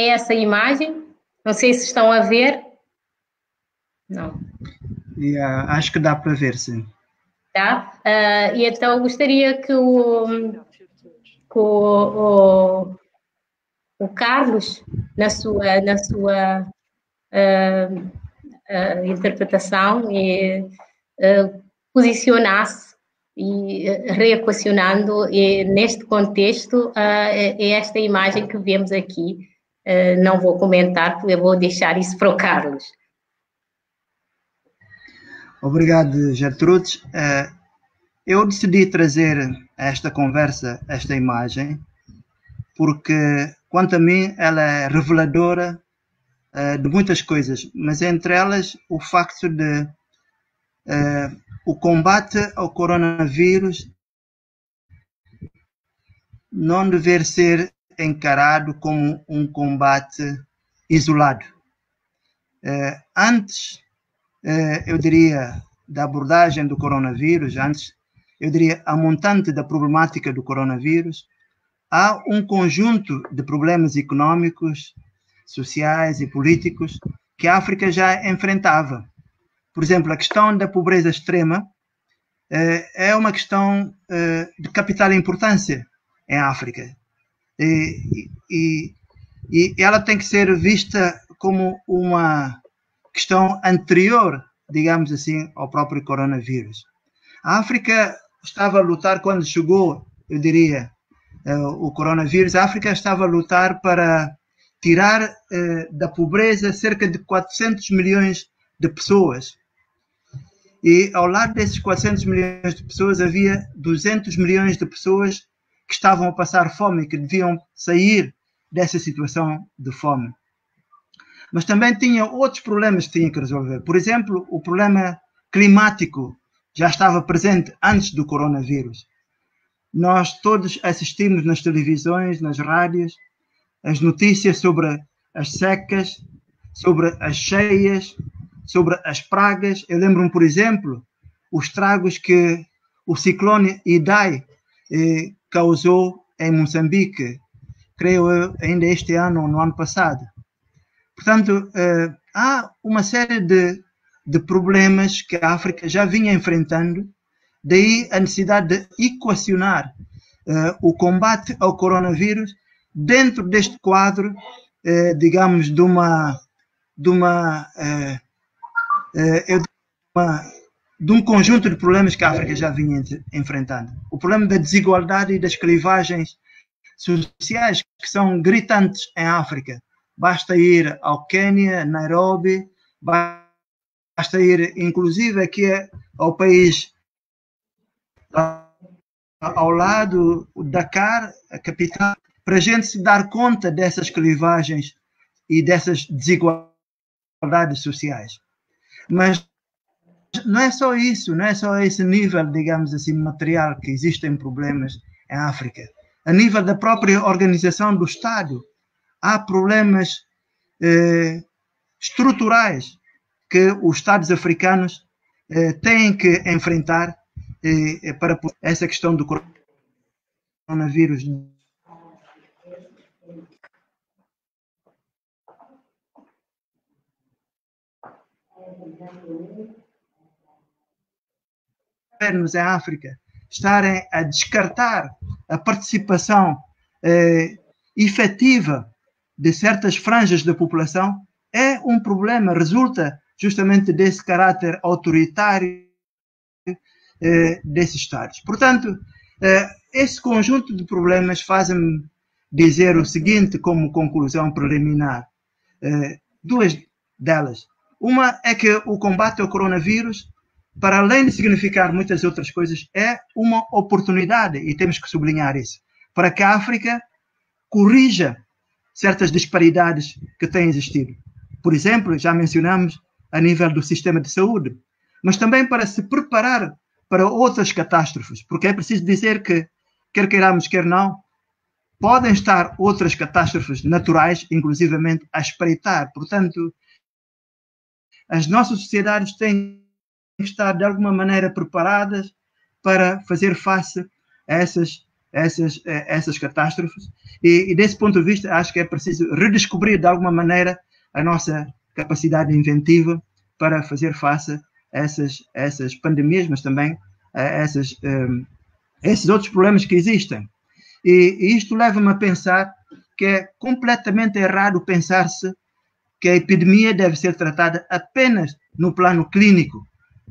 essa imagem. Não sei se estão a ver. Não. Acho que dá para ver, sim. Tá? E então eu gostaria que o Carlos, na sua interpretação, posicionasse e reequacionando neste contexto esta imagem que vemos aqui. Não vou comentar, porque eu vou deixar isso para o Carlos. Obrigado, Gertrudes. Eu decidi trazer a esta conversa esta imagem porque, quanto a mim, ela é reveladora de muitas coisas, mas entre elas o facto de o combate ao coronavírus não dever ser encarado como um combate isolado. Antes, eu diria, da abordagem do coronavírus, eu diria, a montante da problemática do coronavírus, há um conjunto de problemas econômicos, sociais e políticos que a África já enfrentava. Por exemplo, a questão da pobreza extrema é uma questão de capital importância em África. E ela tem que ser vista como uma questão anterior, digamos assim, ao próprio coronavírus. A África estava a lutar, quando chegou, eu diria, o coronavírus, a África estava a lutar para tirar da pobreza cerca de 400 milhões de pessoas. E ao lado desses 400 milhões de pessoas havia 200 milhões de pessoas que estavam a passar fome, que deviam sair dessa situação de fome. Mas também tinha outros problemas que tinha que resolver. Por exemplo, o problema climático já estava presente antes do coronavírus. nós todos assistimos nas televisões, nas rádios, as notícias sobre as secas, sobre as cheias, sobre as pragas. Eu lembro-me, por exemplo, os estragos que o ciclone Idai causou em Moçambique, creio eu, ainda este ano ou no ano passado. Portanto, há uma série de problemas que a África já vinha enfrentando, daí a necessidade de equacionar o combate ao coronavírus dentro deste quadro, digamos, de um conjunto de problemas que a África já vinha enfrentando. O problema da desigualdade e das clivagens sociais que são gritantes em África. Basta ir ao Quênia, Nairobi, basta ir inclusive aqui ao país ao lado, o Dakar, a capital, para a gente se dar conta dessas clivagens e dessas desigualdades sociais. Mas não é só isso, não é só esse nível, digamos assim, material que existem problemas em África. A nível da própria organização do Estado, há problemas estruturais que os Estados africanos têm que enfrentar para essa questão do coronavírus. Governos em África estarem a descartar a participação efetiva de certas franjas da população é um problema, resulta justamente desse caráter autoritário desses Estados. Portanto, esse conjunto de problemas faz-me dizer o seguinte como conclusão preliminar. Duas delas. Uma é que o combate ao coronavírus, para além de significar muitas outras coisas, é uma oportunidade, e temos que sublinhar isso, para que a África corrija certas disparidades que têm existido. Por exemplo, já mencionamos a nível do sistema de saúde, mas também para se preparar para outras catástrofes, porque é preciso dizer que, quer queiramos, quer não, podem estar outras catástrofes naturais, inclusivamente, a espreitar. Portanto, as nossas sociedades têm que estar, de alguma maneira, preparadas para fazer face a essas catástrofes. E, desse ponto de vista, acho que é preciso redescobrir, de alguma maneira, a nossa capacidade inventiva para fazer face a essas pandemias, mas também a esses outros problemas que existem. E isto leva-me a pensar que é completamente errado pensar-se que a epidemia deve ser tratada apenas no plano clínico,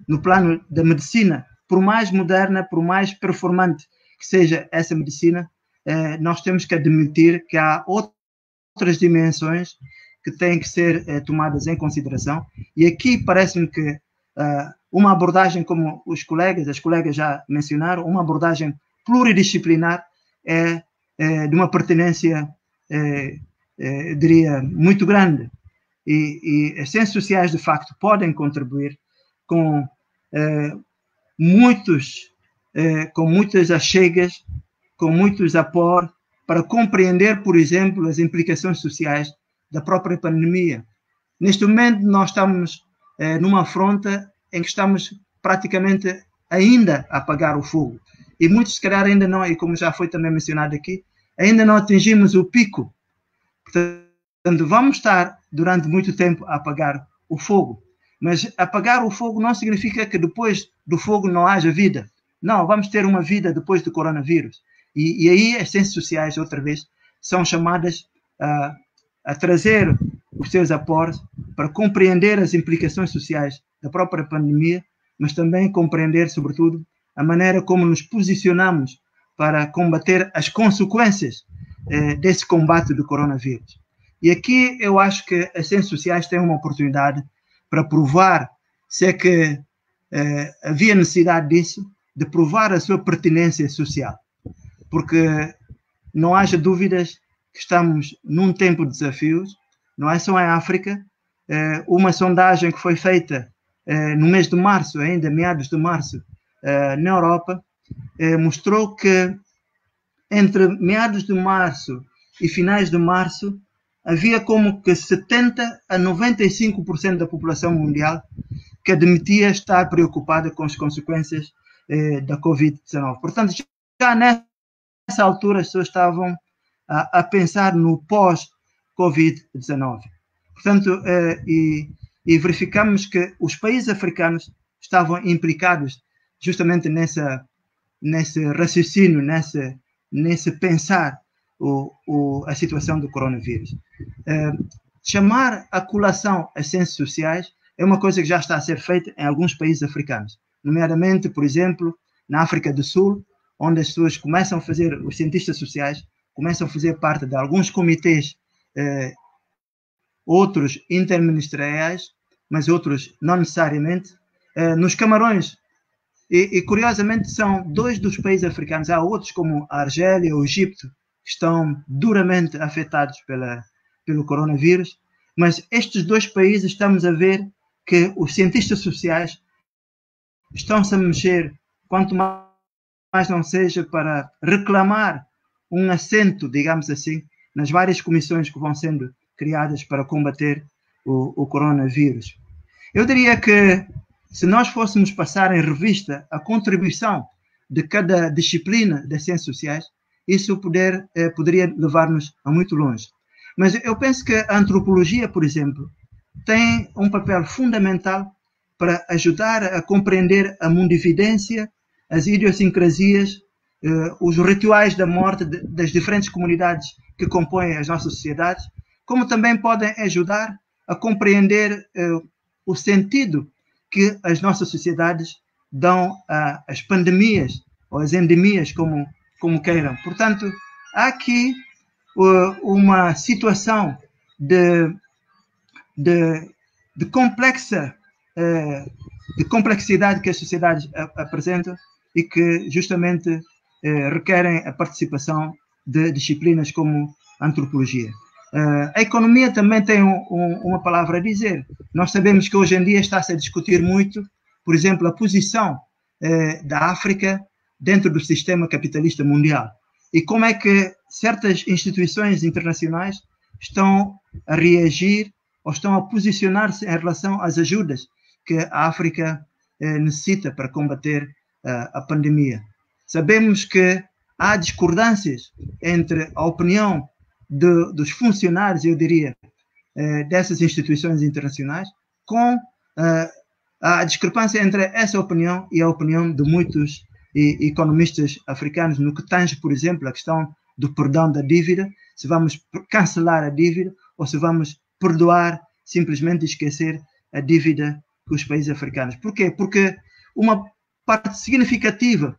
no plano da medicina. Por mais moderna, por mais performante que seja essa medicina, nós temos que admitir que há outras dimensões que têm que ser tomadas em consideração. E aqui parece-me que uma abordagem, como as colegas já mencionaram, uma abordagem pluridisciplinar é de uma pertinência, diria, muito grande. E as ciências sociais, de facto, podem contribuir com muitas achegas, com muitos aporos, para compreender, por exemplo, as implicações sociais da própria pandemia. Neste momento, nós estamos numa afronta em que estamos praticamente ainda a apagar o fogo. E muitos, se calhar, ainda não, e como já foi também mencionado aqui, ainda não atingimos o pico. Portanto, vamos estar durante muito tempo a apagar o fogo. Mas apagar o fogo não significa que depois do fogo não haja vida. Não, vamos ter uma vida depois do coronavírus. E aí as ciências sociais, outra vez, são chamadas a trazer os seus aportes para compreender as implicações sociais da própria pandemia, mas também compreender, sobretudo, a maneira como nos posicionamos para combater as consequências desse combate do coronavírus. E aqui eu acho que as ciências sociais têm uma oportunidade para provar, se é que havia necessidade disso, de provar a sua pertinência social. Porque não haja dúvidas que estamos num tempo de desafios, não é só em África. Uma sondagem que foi feita no mês de março, ainda meados de março, na Europa, mostrou que entre meados de março e finais de março, havia como que 70 a 95% da população mundial que admitia estar preocupada com as consequências da Covid-19. Portanto, já nessa altura as pessoas estavam a pensar no pós-Covid-19. Portanto, e verificamos que os países africanos estavam implicados justamente nesse raciocínio, nesse pensar a situação do coronavírus. Chamar a colação às ciências sociais é uma coisa que já está a ser feita em alguns países africanos, nomeadamente, por exemplo, na África do Sul, onde as pessoas começam a fazer, os cientistas sociais começam a fazer parte de alguns comitês, outros interministeriais, mas outros não necessariamente. Nos Camarões, e curiosamente são 2 dos países africanos, há outros como a Argélia, o Egito, que estão duramente afetados pelo coronavírus, mas estes 2 países estamos a ver que os cientistas sociais estão-se a mexer, quanto mais não seja para reclamar um assento, digamos assim, nas várias comissões que vão sendo criadas para combater o coronavírus. Eu diria que se nós fôssemos passar em revista a contribuição de cada disciplina das ciências sociais, isso poderia levar-nos a muito longe. Mas eu penso que a antropologia, por exemplo, tem um papel fundamental para ajudar a compreender a mundividência, as idiosincrasias, os rituais da morte das diferentes comunidades que compõem as nossas sociedades, como também podem ajudar a compreender o sentido que as nossas sociedades dão às pandemias ou às endemias, como queiram. Portanto, há aqui uma situação de complexidade que as sociedades apresentam e que justamente requerem a participação de disciplinas como a antropologia. A economia também tem uma palavra a dizer. Nós sabemos que hoje em dia está-se a discutir muito, por exemplo, a posição da África dentro do sistema capitalista mundial e como é que certas instituições internacionais estão a reagir ou estão a posicionar-se em relação às ajudas que a África necessita para combater a pandemia. Sabemos que há discordâncias entre a opinião dos funcionários, eu diria, dessas instituições internacionais, com a discrepância entre essa opinião e a opinião de muitos economistas africanos no que tange, por exemplo, a questão do perdão da dívida, se vamos cancelar a dívida ou se vamos perdoar, simplesmente esquecer a dívida com os países africanos. Por quê? Porque uma parte significativa,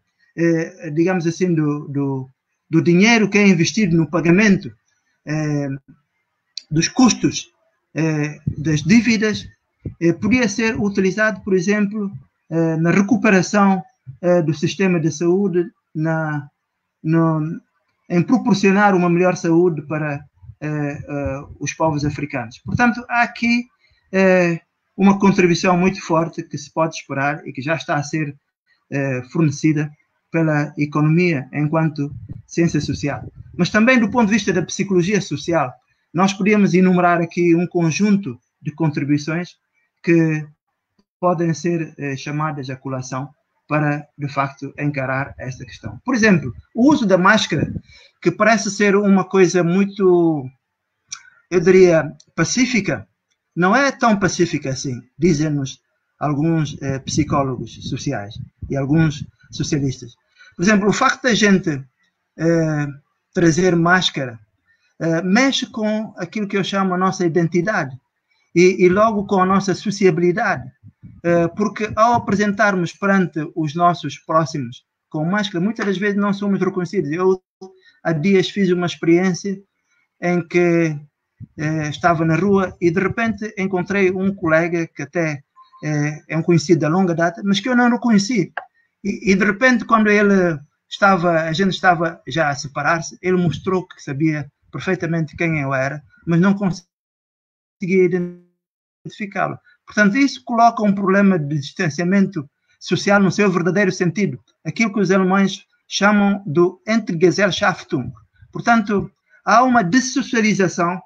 digamos assim, do dinheiro que é investido no pagamento dos custos das dívidas podia ser utilizado, por exemplo, na recuperação do sistema de saúde, em proporcionar uma melhor saúde para os povos africanos. Portanto, há aqui uma contribuição muito forte que se pode esperar e que já está a ser fornecida pela economia enquanto ciência social. Mas também do ponto de vista da psicologia social, nós podemos enumerar aqui um conjunto de contribuições que podem ser chamadas à colação para, de facto, encarar esta questão. Por exemplo, o uso da máscara, que parece ser uma coisa muito, eu diria, pacífica, não é tão pacífica assim, dizem-nos alguns psicólogos sociais e alguns socialistas. Por exemplo, o facto da gente trazer máscara mexe com aquilo que eu chamo a nossa identidade e logo com a nossa sociabilidade, porque ao apresentarmos perante os nossos próximos com máscara, muitas das vezes não somos reconhecidos. Eu há dias fiz uma experiência em que estava na rua e de repente encontrei um colega que até é um conhecido da longa data, mas que eu não reconheci. E de repente, quando a gente estava já a separar-se, ele mostrou que sabia perfeitamente quem eu era, mas não conseguia identificá-lo. Portanto, isso coloca um problema de distanciamento social no seu verdadeiro sentido. Aquilo que os alemães chamam do Entgesellschaftung. Portanto, há uma dessocialização,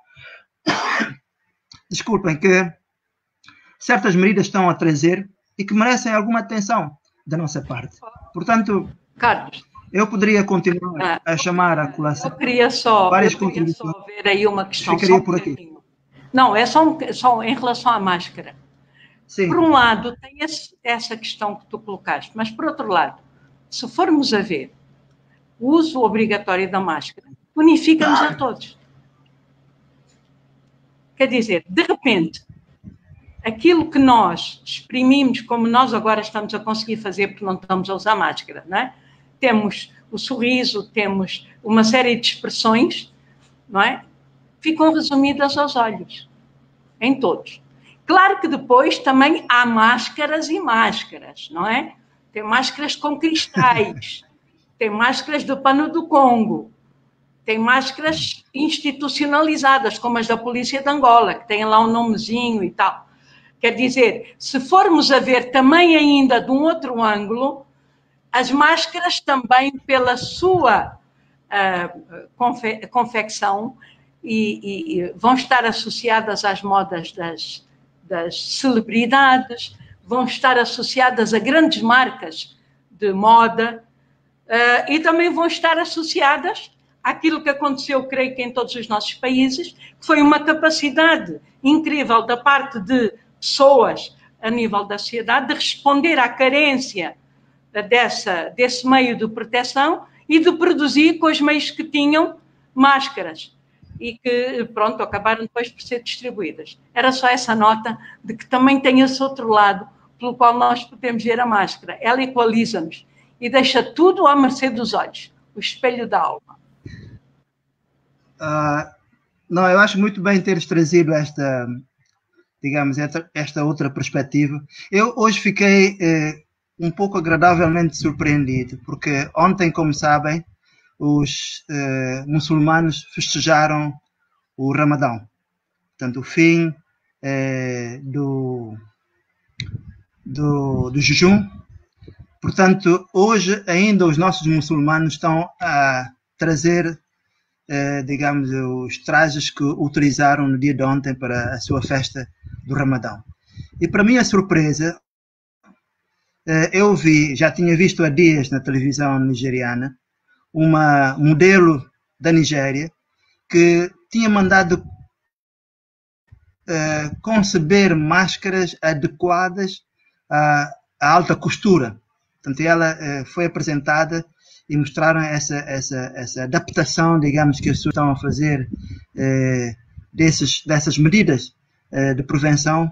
desculpem, que certas medidas estão a trazer e que merecem alguma atenção da nossa parte. Portanto, Carlos, eu poderia continuar a chamar a colação. Eu queria só ver aí uma questão. Ficaria por aqui. Não, é só em relação à máscara. Sim. Por um lado, tem essa questão que tu colocaste, mas por outro lado, se formos a ver o uso obrigatório da máscara, unifica-nos a todos. Quer dizer, de repente, aquilo que nós exprimimos, como nós agora estamos a conseguir fazer porque não estamos a usar máscara, não é? Temos o sorriso, temos uma série de expressões, não é? Ficam resumidas aos olhos, em todos. Claro que depois também há máscaras e máscaras, não é? Tem máscaras com cristais, tem máscaras do pano do Congo, tem máscaras institucionalizadas, como as da Polícia de Angola, que tem lá um nomezinho e tal. Quer dizer, se formos a ver também ainda de um outro ângulo, as máscaras também pela sua confecção e vão estar associadas às modas das celebridades, vão estar associadas a grandes marcas de moda e também vão estar associadas àquilo que aconteceu, creio que em todos os nossos países, que foi uma capacidade incrível da parte de pessoas a nível da sociedade de responder à carência desse meio de proteção e de produzir com os meios que tinham máscaras e que, pronto, acabaram depois por ser distribuídas. Era só essa nota de que também tem esse outro lado pelo qual nós podemos ver a máscara. Ela equaliza-nos e deixa tudo à mercê dos olhos, o espelho da alma. Não, eu acho muito bem teres trazido esta, digamos, esta outra perspectiva. Eu hoje fiquei um pouco agradavelmente surpreendido, porque ontem, como sabem, os muçulmanos festejaram o Ramadão, portanto, o fim do jejum. Portanto, hoje ainda os nossos muçulmanos estão a trazer, digamos, os trajes que utilizaram no dia de ontem para a sua festa do Ramadão. E para minha surpresa, eu já tinha visto há dias na televisão nigeriana, uma modelo da Nigéria que tinha mandado conceber máscaras adequadas à alta costura. Portanto, ela foi apresentada e mostraram essa adaptação, digamos, que as pessoas estão a fazer dessas medidas de prevenção,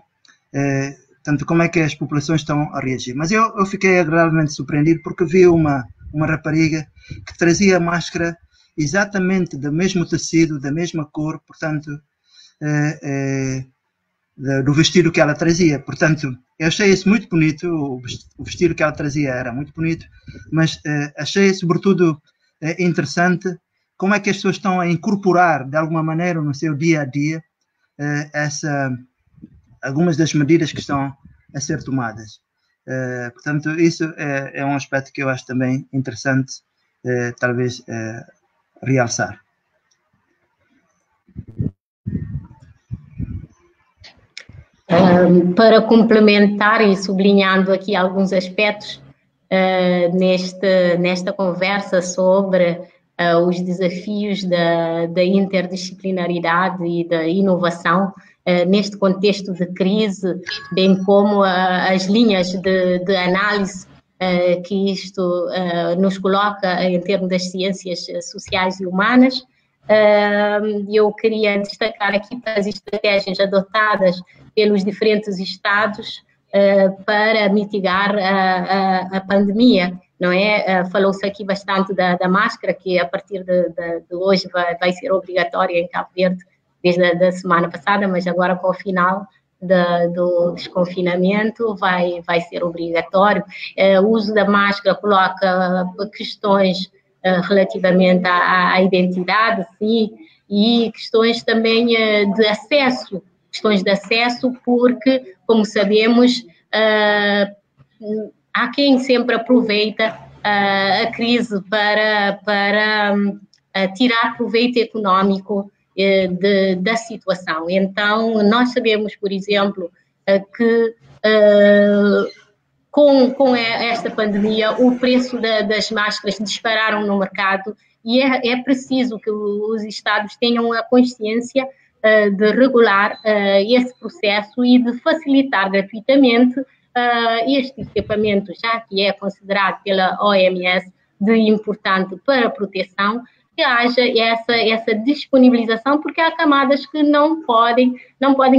tanto como é que as populações estão a reagir. Mas eu fiquei agradavelmente surpreendido porque vi uma rapariga que trazia a máscara exatamente do mesmo tecido, da mesma cor, portanto, do vestido que ela trazia. Portanto, eu achei isso muito bonito, o vestido que ela trazia era muito bonito, mas achei sobretudo interessante como é que as pessoas estão a incorporar de alguma maneira no seu dia a dia algumas das medidas que estão a ser tomadas. Portanto, isso é um aspecto que eu acho também interessante, talvez, realçar. Para complementar e sublinhando aqui alguns aspectos nesta conversa sobre os desafios da interdisciplinaridade e da inovação neste contexto de crise, bem como as linhas de análise que isto nos coloca em termos das ciências sociais e humanas. Eu queria destacar aqui as estratégias adotadas pelos diferentes estados para mitigar a pandemia, não é? Falou-se aqui bastante da máscara, que a partir de hoje vai ser obrigatória em Cabo Verde, desde a semana passada, mas agora com o final do desconfinamento vai ser obrigatório. O uso da máscara coloca questões relativamente à identidade, sim, e questões também de acesso, porque, como sabemos, há quem sempre aproveita a crise para tirar proveito econômico da situação. Então, nós sabemos, por exemplo, que com esta pandemia o preço das máscaras dispararam no mercado e é preciso que os Estados tenham a consciência de regular esse processo e de facilitar gratuitamente este equipamento, já que é considerado pela OMS de importante para a proteção, que haja essa disponibilização, porque há camadas que não podem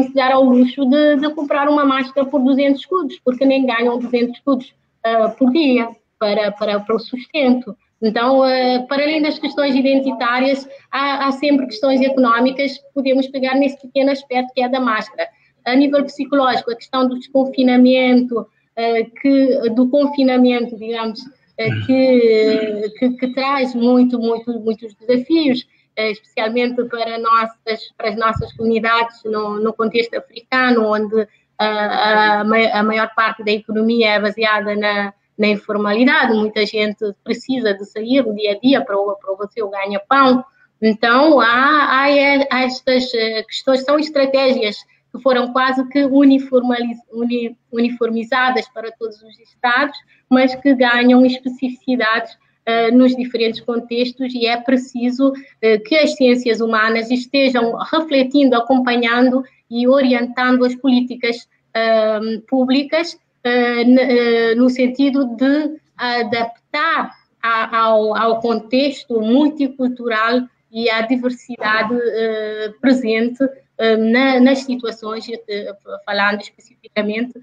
se dar ao luxo de comprar uma máscara por 200 escudos, porque nem ganham 200 escudos por dia para o sustento. Então, para além das questões identitárias, há sempre questões económicas, podemos pegar nesse pequeno aspecto que é da máscara. A nível psicológico, a questão do desconfinamento, do confinamento, digamos, que traz muitos desafios, especialmente para as nossas comunidades no contexto africano, onde a maior parte da economia é baseada na informalidade. Muita gente precisa de sair no dia a dia para o seu ganha-pão. Então, há estas questões, são estratégias que foram quase que uniformizadas para todos os Estados, mas que ganham especificidades nos diferentes contextos, e é preciso que as ciências humanas estejam refletindo, acompanhando e orientando as políticas públicas no sentido de adaptar ao contexto multicultural e à diversidade presente nas situações, falando especificamente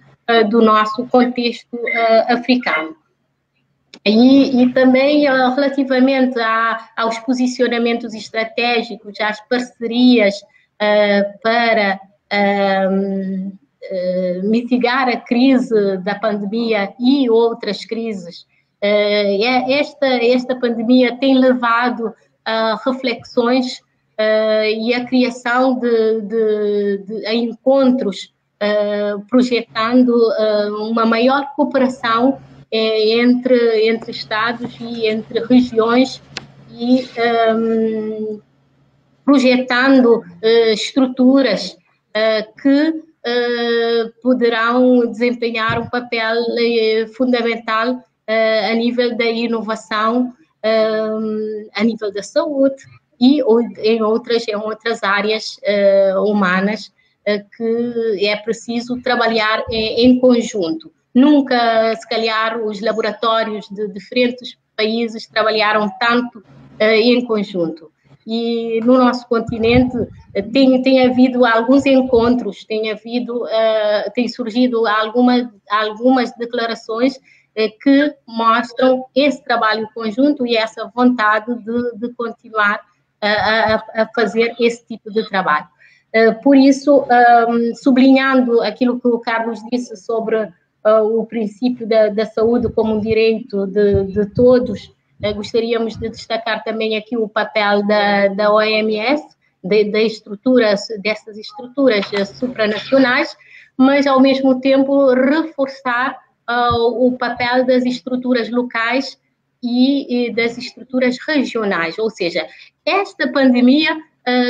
do nosso contexto africano. E também relativamente aos posicionamentos estratégicos, às parcerias para mitigar a crise da pandemia e outras crises. Esta pandemia tem levado a reflexões e a criação de encontros, projetando uma maior cooperação entre Estados e entre regiões, e projetando estruturas que poderão desempenhar um papel fundamental a nível da inovação, a nível da saúde e em outras áreas humanas que é preciso trabalhar em conjunto. Nunca, se calhar, os laboratórios de diferentes países trabalharam tanto em conjunto. E no nosso continente tem havido alguns encontros, tem surgido algumas declarações que mostram esse trabalho conjunto e essa vontade de continuar a fazer esse tipo de trabalho. Por isso, sublinhando aquilo que o Carlos disse sobre o princípio da saúde como um direito de todos, gostaríamos de destacar também aqui o papel da OMS, dessas estruturas supranacionais, mas ao mesmo tempo reforçar o papel das estruturas locais e das estruturas regionais. Ou seja, esta pandemia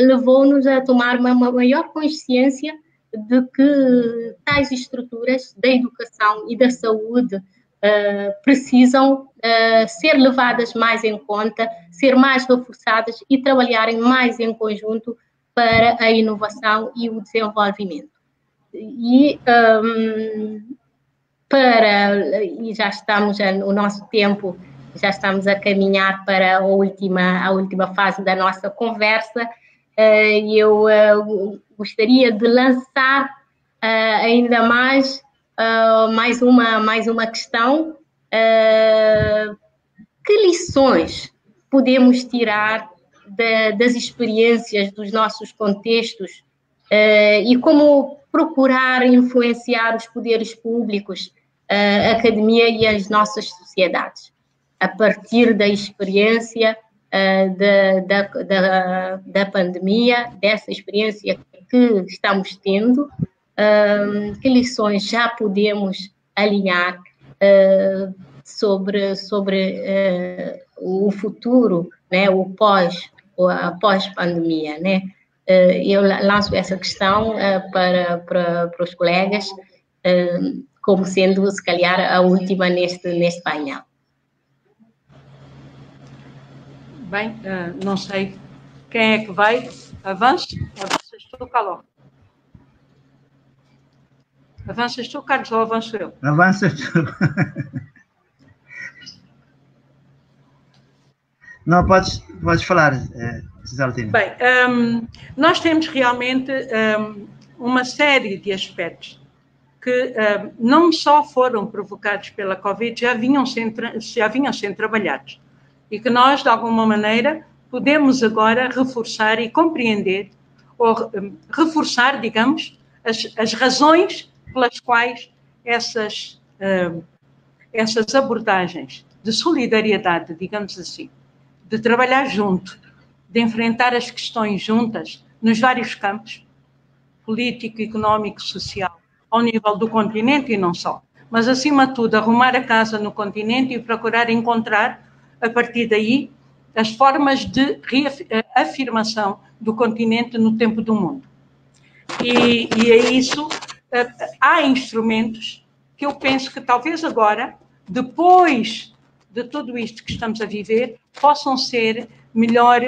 levou-nos a tomar uma maior consciência de que tais estruturas da educação e da saúde precisam ser levadas mais em conta, ser mais reforçadas e trabalharem mais em conjunto para a inovação e o desenvolvimento. E já estamos, o nosso tempo, já estamos a caminhar para a última fase da nossa conversa, e eu gostaria de lançar ainda mais uma questão. Que lições podemos tirar das experiências dos nossos contextos e como procurar influenciar os poderes públicos, a academia e as nossas sociedades, a partir da experiência da pandemia, dessa experiência que estamos tendo, que lições já podemos alinhar sobre o futuro, né, a pós-pandemia, né? Eu lanço essa questão para os colegas, como sendo, se calhar, a última neste painel. Bem, não sei quem é que vai. Avanças tu, Carlos? Avanças tu, Carlos, ou avanço eu? Avanças tu. Não, podes falar, Cisaltina. Bem, nós temos realmente uma série de aspectos que não só foram provocados pela Covid, já vinham sendo trabalhados e que nós, de alguma maneira, podemos agora reforçar e compreender, ou reforçar, digamos, as razões pelas quais essas abordagens de solidariedade, digamos assim, de trabalhar junto, de enfrentar as questões juntas nos vários campos, político, económico, social, ao nível do continente e não só. Mas, acima de tudo, arrumar a casa no continente e procurar encontrar, a partir daí, as formas de afirmação do continente no tempo do mundo. E é isso, há instrumentos que eu penso que talvez agora, depois de tudo isto que estamos a viver, possam ser melhor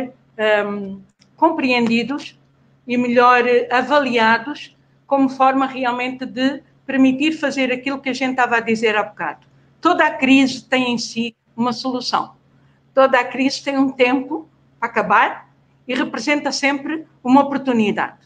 compreendidos e melhor avaliados como forma realmente de permitir fazer aquilo que a gente estava a dizer há bocado. Toda a crise tem em si uma solução. Toda a crise tem um tempo para acabar e representa sempre uma oportunidade.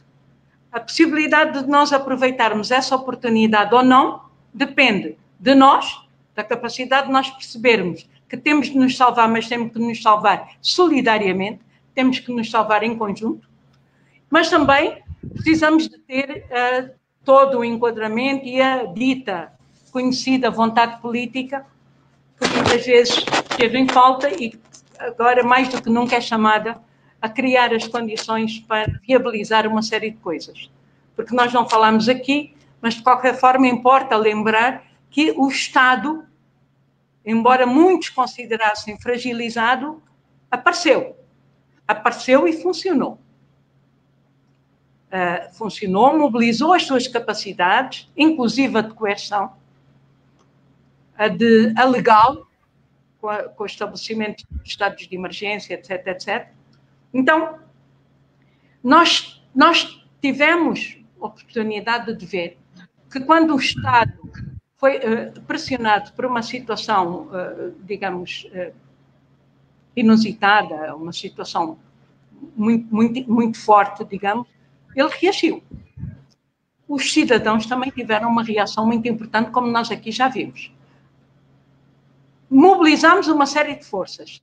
A possibilidade de nós aproveitarmos essa oportunidade ou não depende de nós, da capacidade de nós percebermos que temos de nos salvar, mas temos que nos salvar solidariamente, temos que nos salvar em conjunto, mas também precisamos de ter todo o enquadramento e a dita, conhecida vontade política, que muitas vezes esteve em falta e agora mais do que nunca é chamada a criar as condições para viabilizar uma série de coisas. Porque nós não falamos aqui, mas de qualquer forma importa lembrar que o Estado, embora muitos considerassem fragilizado, apareceu e funcionou. Funcionou, mobilizou as suas capacidades, inclusive a de coerção, a legal, com o estabelecimento de estados de emergência, etc, etc. Então, nós tivemos oportunidade de ver que quando o Estado foi pressionado por uma situação, digamos, inusitada, uma situação muito forte, digamos, ele reagiu. Os cidadãos também tiveram uma reação muito importante, como nós aqui já vimos. Mobilizamos uma série de forças.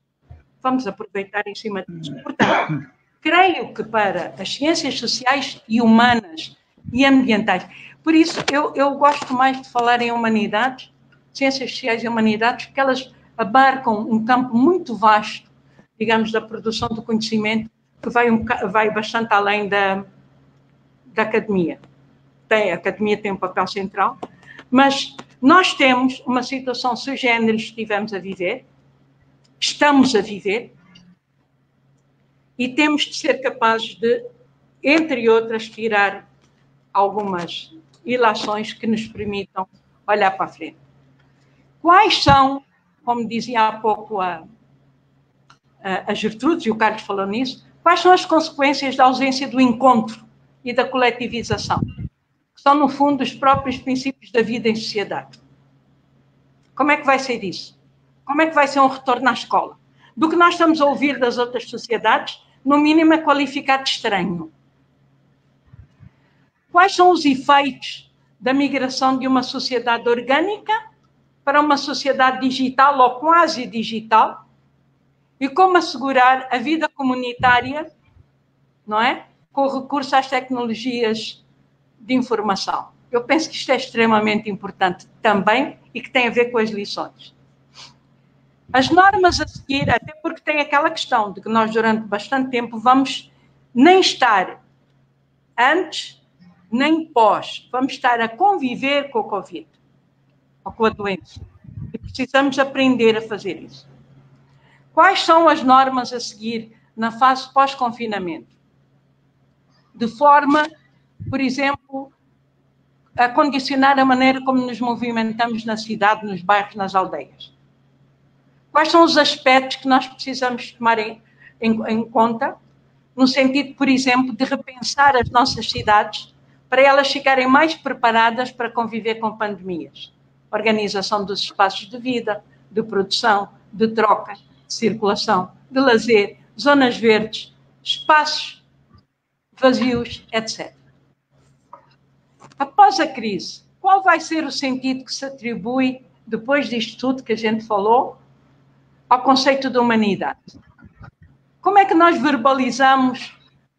Vamos aproveitar em cima disso. Portanto, creio que para as ciências sociais e humanas e ambientais, por isso eu gosto mais de falar em humanidades, ciências sociais e humanidades, porque elas abarcam um campo muito vasto, digamos, da produção do conhecimento, que vai bastante além da academia. A academia tem um papel central, mas nós temos uma situação sui generis que estivemos a viver, estamos a viver, e temos de ser capazes de, entre outras, tirar algumas ilações que nos permitam olhar para a frente. Quais são, como dizia há pouco a Gertrudes, e o Carlos falou nisso, quais são as consequências da ausência do encontro e da coletivização? Que são, no fundo, os próprios princípios da vida em sociedade. Como é que vai ser isso? Como é que vai ser um retorno à escola? Do que nós estamos a ouvir das outras sociedades, no mínimo é qualificado de estranho. Quais são os efeitos da migração de uma sociedade orgânica para uma sociedade digital ou quase digital? E como assegurar a vida comunitária, não é? Com recurso às tecnologias de informação. Eu penso que isto é extremamente importante também e que tem a ver com as lições. As normas a seguir, até porque tem aquela questão de que nós durante bastante tempo vamos nem estar antes nem pós, vamos estar a conviver com o Covid, ou com a doença. E, Precisamos aprender a fazer isso. Quais são as normas a seguir na fase pós-confinamento? De forma, por exemplo, a condicionar a maneira como nos movimentamos na cidade, nos bairros, nas aldeias. Quais são os aspectos que nós precisamos tomar em conta, no sentido, por exemplo, de repensar as nossas cidades para elas ficarem mais preparadas para conviver com pandemias? Organização dos espaços de vida, de produção, de troca, de circulação, de lazer, zonas verdes, espaços vazios, etc. Após a crise, qual vai ser o sentido que se atribui, depois disto tudo que a gente falou, ao conceito de humanidade? Como é que nós verbalizamos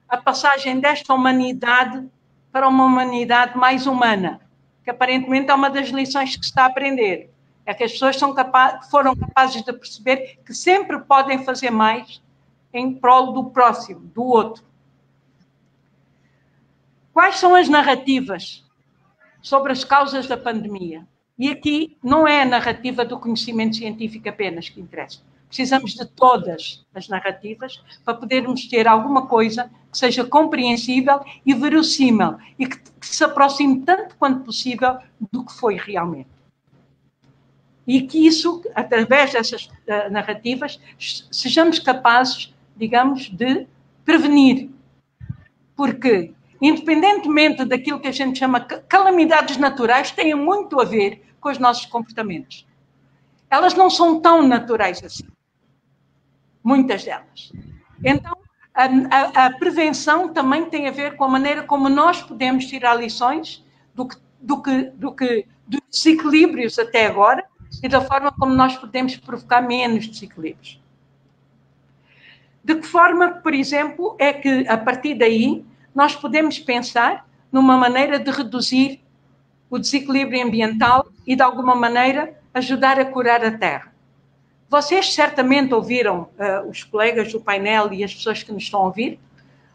a passagem desta humanidade para uma humanidade mais humana? Que aparentemente é uma das lições que se está a aprender. É que as pessoas foram capazes de perceber que sempre podem fazer mais em prol do próximo, do outro. Quais são as narrativas sobre as causas da pandemia? E aqui não é a narrativa do conhecimento científico apenas que interessa. Precisamos de todas as narrativas para podermos ter alguma coisa que seja compreensível e verossímil e que se aproxime tanto quanto possível do que foi realmente. E que isso, através dessas narrativas, sejamos capazes, digamos, de prevenir. Porque, independentemente daquilo que a gente chama calamidades naturais, têm muito a ver com os nossos comportamentos. Elas não são tão naturais assim. Muitas delas. Então, a prevenção também tem a ver com a maneira como nós podemos tirar lições dos desequilíbrios até agora e da forma como nós podemos provocar menos desequilíbrios. De que forma, por exemplo, é que, a partir daí, nós podemos pensar numa maneira de reduzir o desequilíbrio ambiental e, de alguma maneira, ajudar a curar a Terra. Vocês certamente ouviram, os colegas do painel e as pessoas que nos estão a ouvir,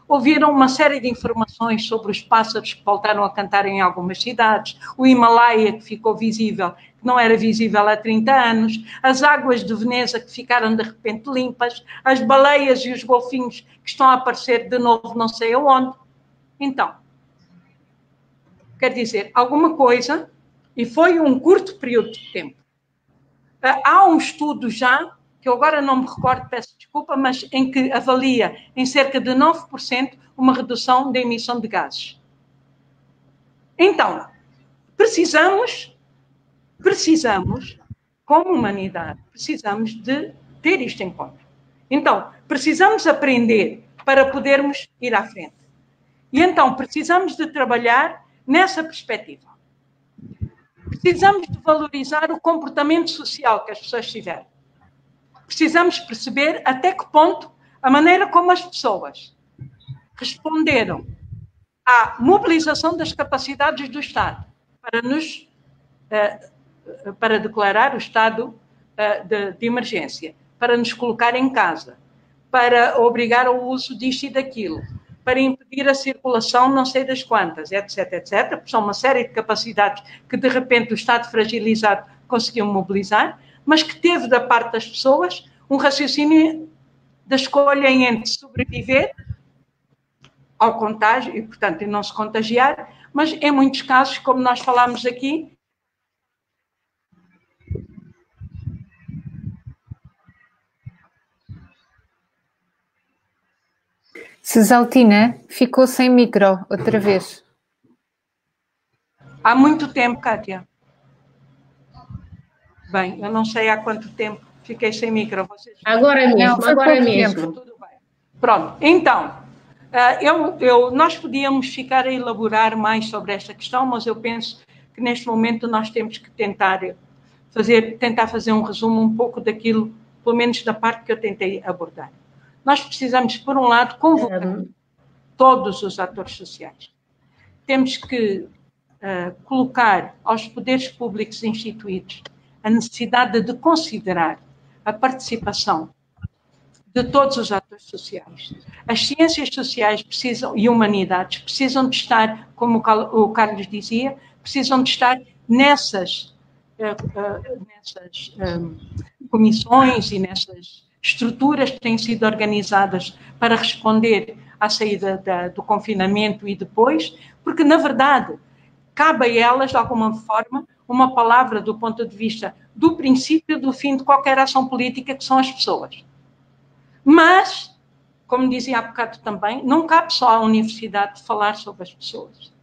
ouviram uma série de informações sobre os pássaros que voltaram a cantar em algumas cidades, o Himalaia que ficou visível, que não era visível há 30 anos, as águas de Veneza que ficaram de repente limpas, as baleias e os golfinhos que estão a aparecer de novo não sei aonde. Então, quer dizer, alguma coisa, e foi um curto período de tempo. Há um estudo já, que eu agora não me recordo, peço desculpa, mas em que avalia em cerca de 9% uma redução da emissão de gases. Então, precisamos, como humanidade, precisamos de ter isto em conta. Então, precisamos aprender para podermos ir à frente. E então, precisamos de trabalhar nessa perspectiva. Precisamos de valorizar o comportamento social que as pessoas tiveram. Precisamos perceber até que ponto a maneira como as pessoas responderam à mobilização das capacidades do Estado para declarar o estado de emergência, para nos colocar em casa, para obrigar ao uso disto e daquilo, para impedir a circulação não sei das quantas, etc, etc. Porque são uma série de capacidades que, de repente, o Estado fragilizado conseguiu mobilizar, mas que teve, da parte das pessoas, um raciocínio da escolha entre sobreviver ao contágio e, portanto, não se contagiar, mas, em muitos casos, como nós falámos aqui, Cesaltina ficou sem micro outra vez. Há muito tempo, Kátia. Bem, eu não sei há quanto tempo fiquei sem micro. Vocês... Agora mesmo, não, agora mesmo. Tudo bem. Pronto, então, nós podíamos ficar a elaborar mais sobre esta questão, mas eu penso que neste momento nós temos que tentar fazer um resumo um pouco daquilo, pelo menos da parte que eu tentei abordar. Nós precisamos, por um lado, convocar todos os atores sociais. Temos que colocar aos poderes públicos instituídos a necessidade de considerar a participação de todos os atores sociais. As ciências sociais e humanidades precisam de estar, como o Carlos dizia, precisam de estar nessas nessas comissões e nessas estruturas que têm sido organizadas para responder à saída do confinamento e depois, porque, na verdade, cabe a elas, de alguma forma, uma palavra do ponto de vista do princípio do fim de qualquer ação política, que são as pessoas. Mas, como dizia há bocado também, não cabe só à universidade falar sobre as pessoas.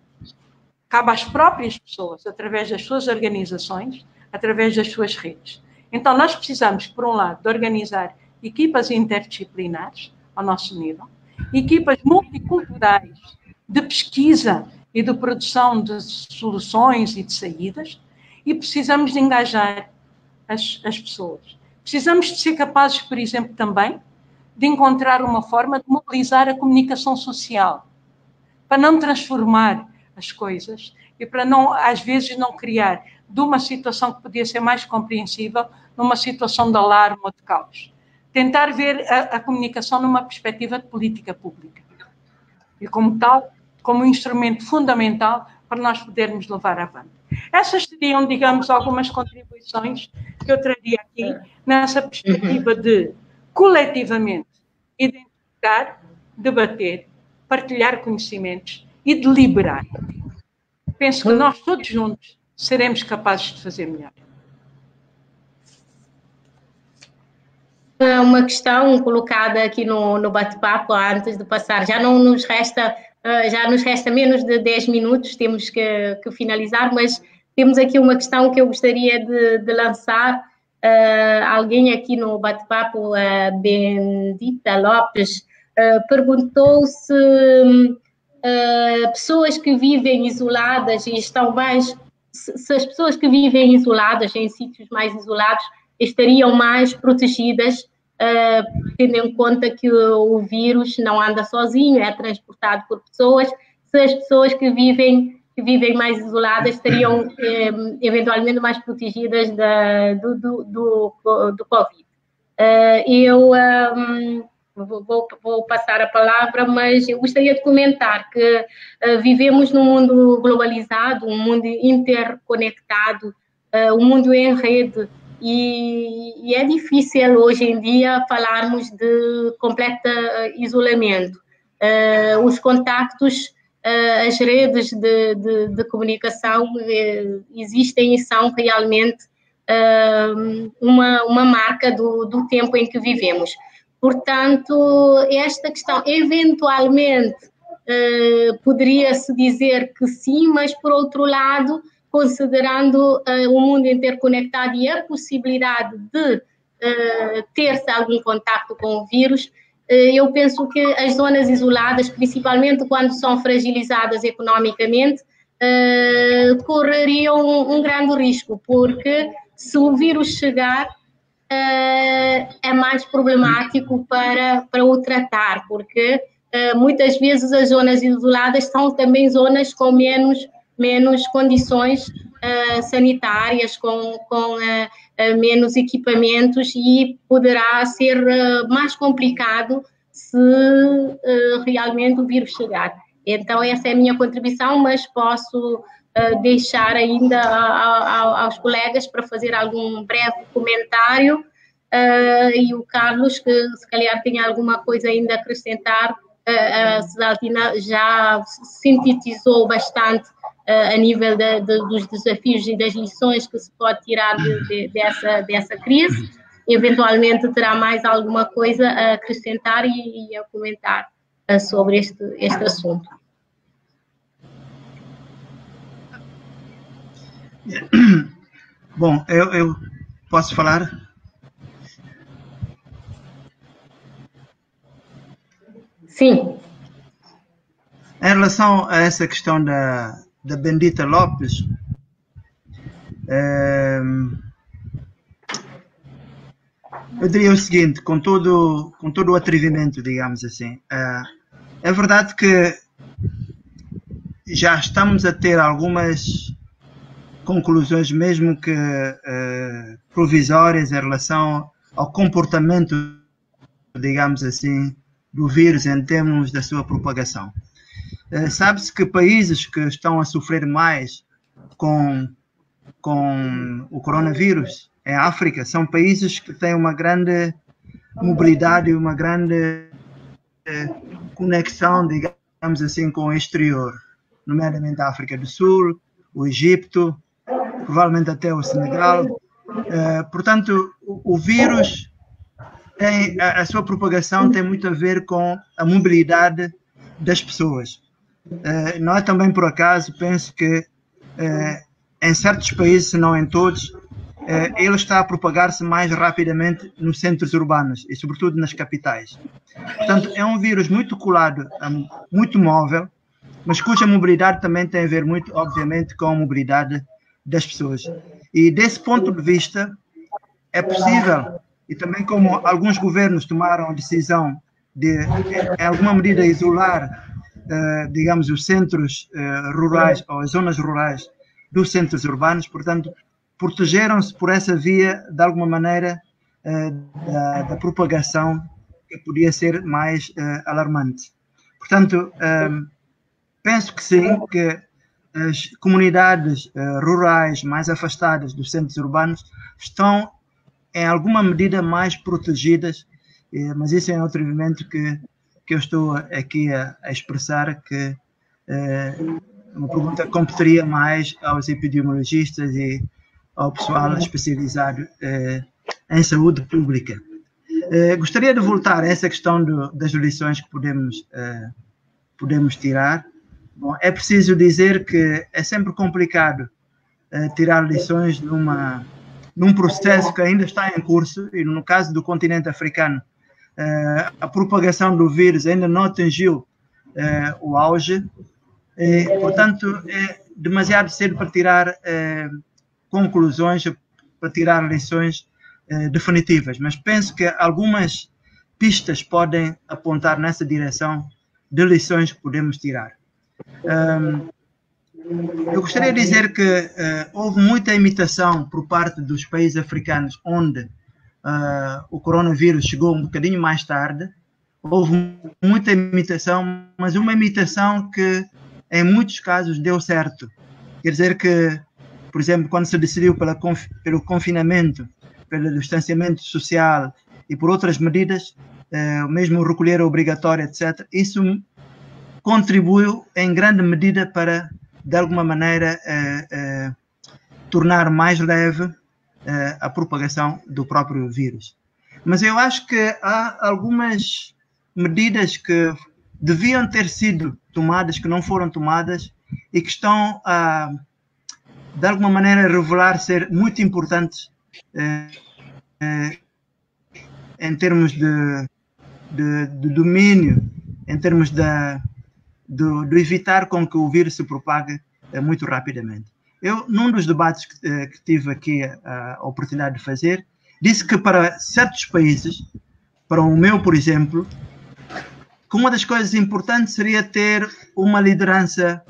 Cabe às próprias pessoas, através das suas organizações, através das suas redes. Então, nós precisamos, por um lado, de organizar equipas interdisciplinares, ao nosso nível, equipas multiculturais de pesquisa e de produção de soluções e de saídas, e precisamos de engajar as pessoas. Precisamos de ser capazes, por exemplo, também, de encontrar uma forma de mobilizar a comunicação social, para não transformar as coisas e para não, às vezes, não criar de uma situação que podia ser mais compreensível numa situação de alarme ou de caos. Tentar ver a comunicação numa perspectiva de política pública. E como tal, como um instrumento fundamental para nós podermos levar avante. Essas seriam, digamos, algumas contribuições que eu traria aqui nessa perspectiva de, coletivamente, identificar, debater, partilhar conhecimentos e deliberar. Penso que nós todos juntos seremos capazes de fazer melhor. Uma questão colocada aqui no bate-papo antes de passar. Já nos resta menos de 10 minutos, temos que finalizar, mas temos aqui uma questão que eu gostaria de lançar. Alguém aqui no bate-papo, a Bendita Lopes, perguntou se pessoas que vivem isoladas e estão mais... Se as pessoas que vivem isoladas, em sítios mais isolados, estariam mais protegidas, tendo em conta que o vírus não anda sozinho, é transportado por pessoas. Se as pessoas que vivem mais isoladas estariam eventualmente mais protegidas do Covid. Eu vou passar a palavra, mas eu gostaria de comentar que vivemos num mundo globalizado, um mundo interconectado, um mundo em rede, e é difícil hoje em dia falarmos de completo isolamento. Os contactos, as redes de comunicação existem e são realmente uma marca do tempo em que vivemos. Portanto, esta questão, eventualmente, poderia-se dizer que sim, mas, por outro lado, considerando o mundo interconectado e a possibilidade de ter-se algum contacto com o vírus, eu penso que as zonas isoladas, principalmente quando são fragilizadas economicamente, correriam um grande risco, porque se o vírus chegar, é mais problemático para o tratar, porque muitas vezes as zonas isoladas são também zonas com menos condições sanitárias, com menos equipamentos, e poderá ser mais complicado se realmente o vírus chegar. Então, essa é a minha contribuição, mas posso deixar ainda aos colegas para fazer algum breve comentário, e o Carlos, que se calhar tem alguma coisa ainda a acrescentar. A Cedaltina já sintetizou bastante a nível dos desafios e das lições que se pode tirar dessa crise. Eventualmente terá mais alguma coisa a acrescentar e a comentar sobre este assunto. Bom, eu posso falar? Sim. Em relação a essa questão da Bendita Lopes, eu diria o seguinte, com todo o atrevimento, digamos assim, é verdade que já estamos a ter algumas conclusões, mesmo que provisórias, em relação ao comportamento, digamos assim, do vírus em termos da sua propagação. Sabe-se que países que estão a sofrer mais com com o coronavírus em África são países que têm uma grande mobilidade e uma grande conexão, digamos assim, com o exterior, nomeadamente a África do Sul, o Egito, provavelmente até o Senegal. Portanto, o vírus a sua propagação tem muito a ver com a mobilidade das pessoas. Não é também por acaso, penso que em certos países, se não em todos, ele está a propagar-se mais rapidamente nos centros urbanos e sobretudo nas capitais. Portanto, é um vírus muito colado, muito móvel, mas cuja mobilidade também tem a ver muito, obviamente, com a mobilidade das pessoas. E desse ponto de vista, é possível, e também como alguns governos tomaram a decisão de, em alguma medida, isolar, digamos, os centros rurais ou as zonas rurais dos centros urbanos, portanto, protegeram-se por essa via, de alguma maneira, da propagação que podia ser mais alarmante. Portanto, penso que sim, que as comunidades rurais mais afastadas dos centros urbanos estão, em alguma medida, mais protegidas, mas isso é outro elemento que eu estou aqui a expressar, que uma pergunta que competiria mais aos epidemiologistas e ao pessoal especializado em saúde pública. Gostaria de voltar a essa questão das lições que podemos tirar. Bom, é preciso dizer que é sempre complicado tirar lições num processo que ainda está em curso, e no caso do continente africano, a propagação do vírus ainda não atingiu o auge, portanto, é demasiado cedo para tirar conclusões, para tirar lições definitivas, mas penso que algumas pistas podem apontar nessa direção de lições que podemos tirar. Eu gostaria de dizer que houve muita imitação por parte dos países africanos onde o coronavírus chegou um bocadinho mais tarde. Houve muita imitação, mas uma imitação que em muitos casos deu certo. Quer dizer que, por exemplo, quando se decidiu pelo confinamento, pelo distanciamento social e por outras medidas, mesmo o recolher obrigatório, etc., isso contribuiu em grande medida para, de alguma maneira, tornar mais leve a propagação do próprio vírus. Mas eu acho que há algumas medidas que deviam ter sido tomadas, que não foram tomadas e que estão a, de alguma maneira, revelar ser muito importantes em termos de domínio, em termos de evitar com que o vírus se propague muito rapidamente. Eu, num dos debates que tive aqui a oportunidade de fazer, disse que para certos países, para o meu, por exemplo, que uma das coisas importantes seria ter uma liderança,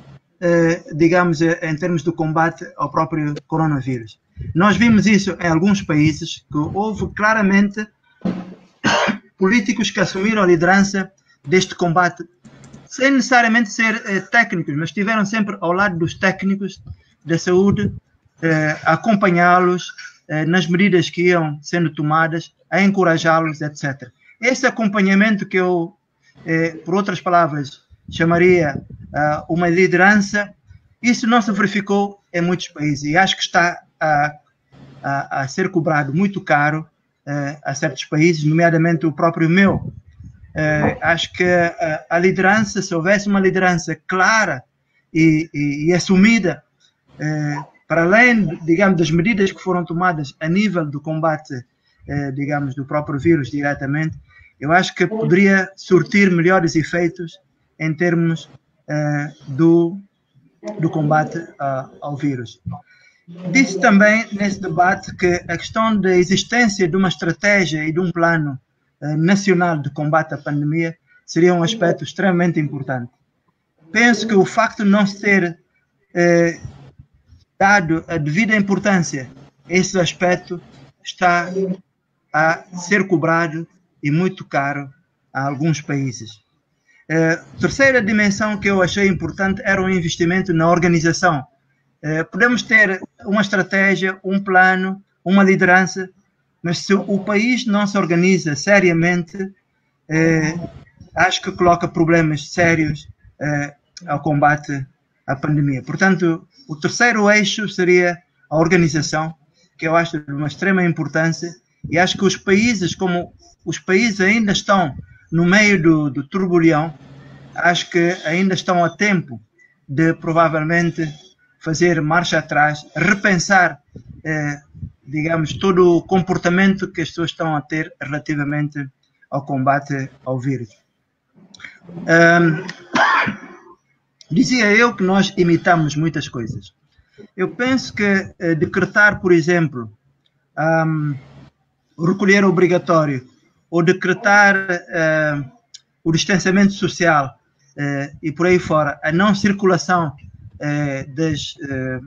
digamos, em termos do combate ao próprio coronavírus. Nós vimos isso em alguns países, que houve claramente políticos que assumiram a liderança deste combate, sem necessariamente ser técnicos, mas estiveram sempre ao lado dos técnicos da saúde, a acompanhá-los nas medidas que iam sendo tomadas, a encorajá-los, etc. Esse acompanhamento que eu, por outras palavras, chamaria uma liderança, isso não se verificou em muitos países e acho que está a ser cobrado muito caro a certos países, nomeadamente o próprio meu. Acho que a liderança, se houvesse uma liderança clara e assumida, para além, digamos, das medidas que foram tomadas a nível do combate, digamos, do próprio vírus diretamente, eu acho que poderia surtir melhores efeitos em termos do combate ao vírus. Disse também nesse debate que a questão da existência de uma estratégia e de um plano nacional de combate à pandemia seria um aspecto extremamente importante. Penso que o facto de não se ter dado a devida importância a esse aspecto está a ser cobrado e muito caro a alguns países. Terceira dimensão que eu achei importante era o investimento na organização Podemos ter uma estratégia, um plano, uma liderança, mas se o país não se organiza seriamente, acho que coloca problemas sérios ao combate à pandemia. Portanto, o terceiro eixo seria a organização, que eu acho de uma extrema importância, e acho que os países, como os países ainda estão no meio do turbilhão, acho que ainda estão a tempo de provavelmente fazer marcha atrás, repensar, digamos, todo o comportamento que as pessoas estão a ter relativamente ao combate ao vírus. Dizia eu que nós imitamos muitas coisas. Eu penso que decretar, por exemplo, o recolher obrigatório ou decretar o distanciamento social e por aí fora, a não circulação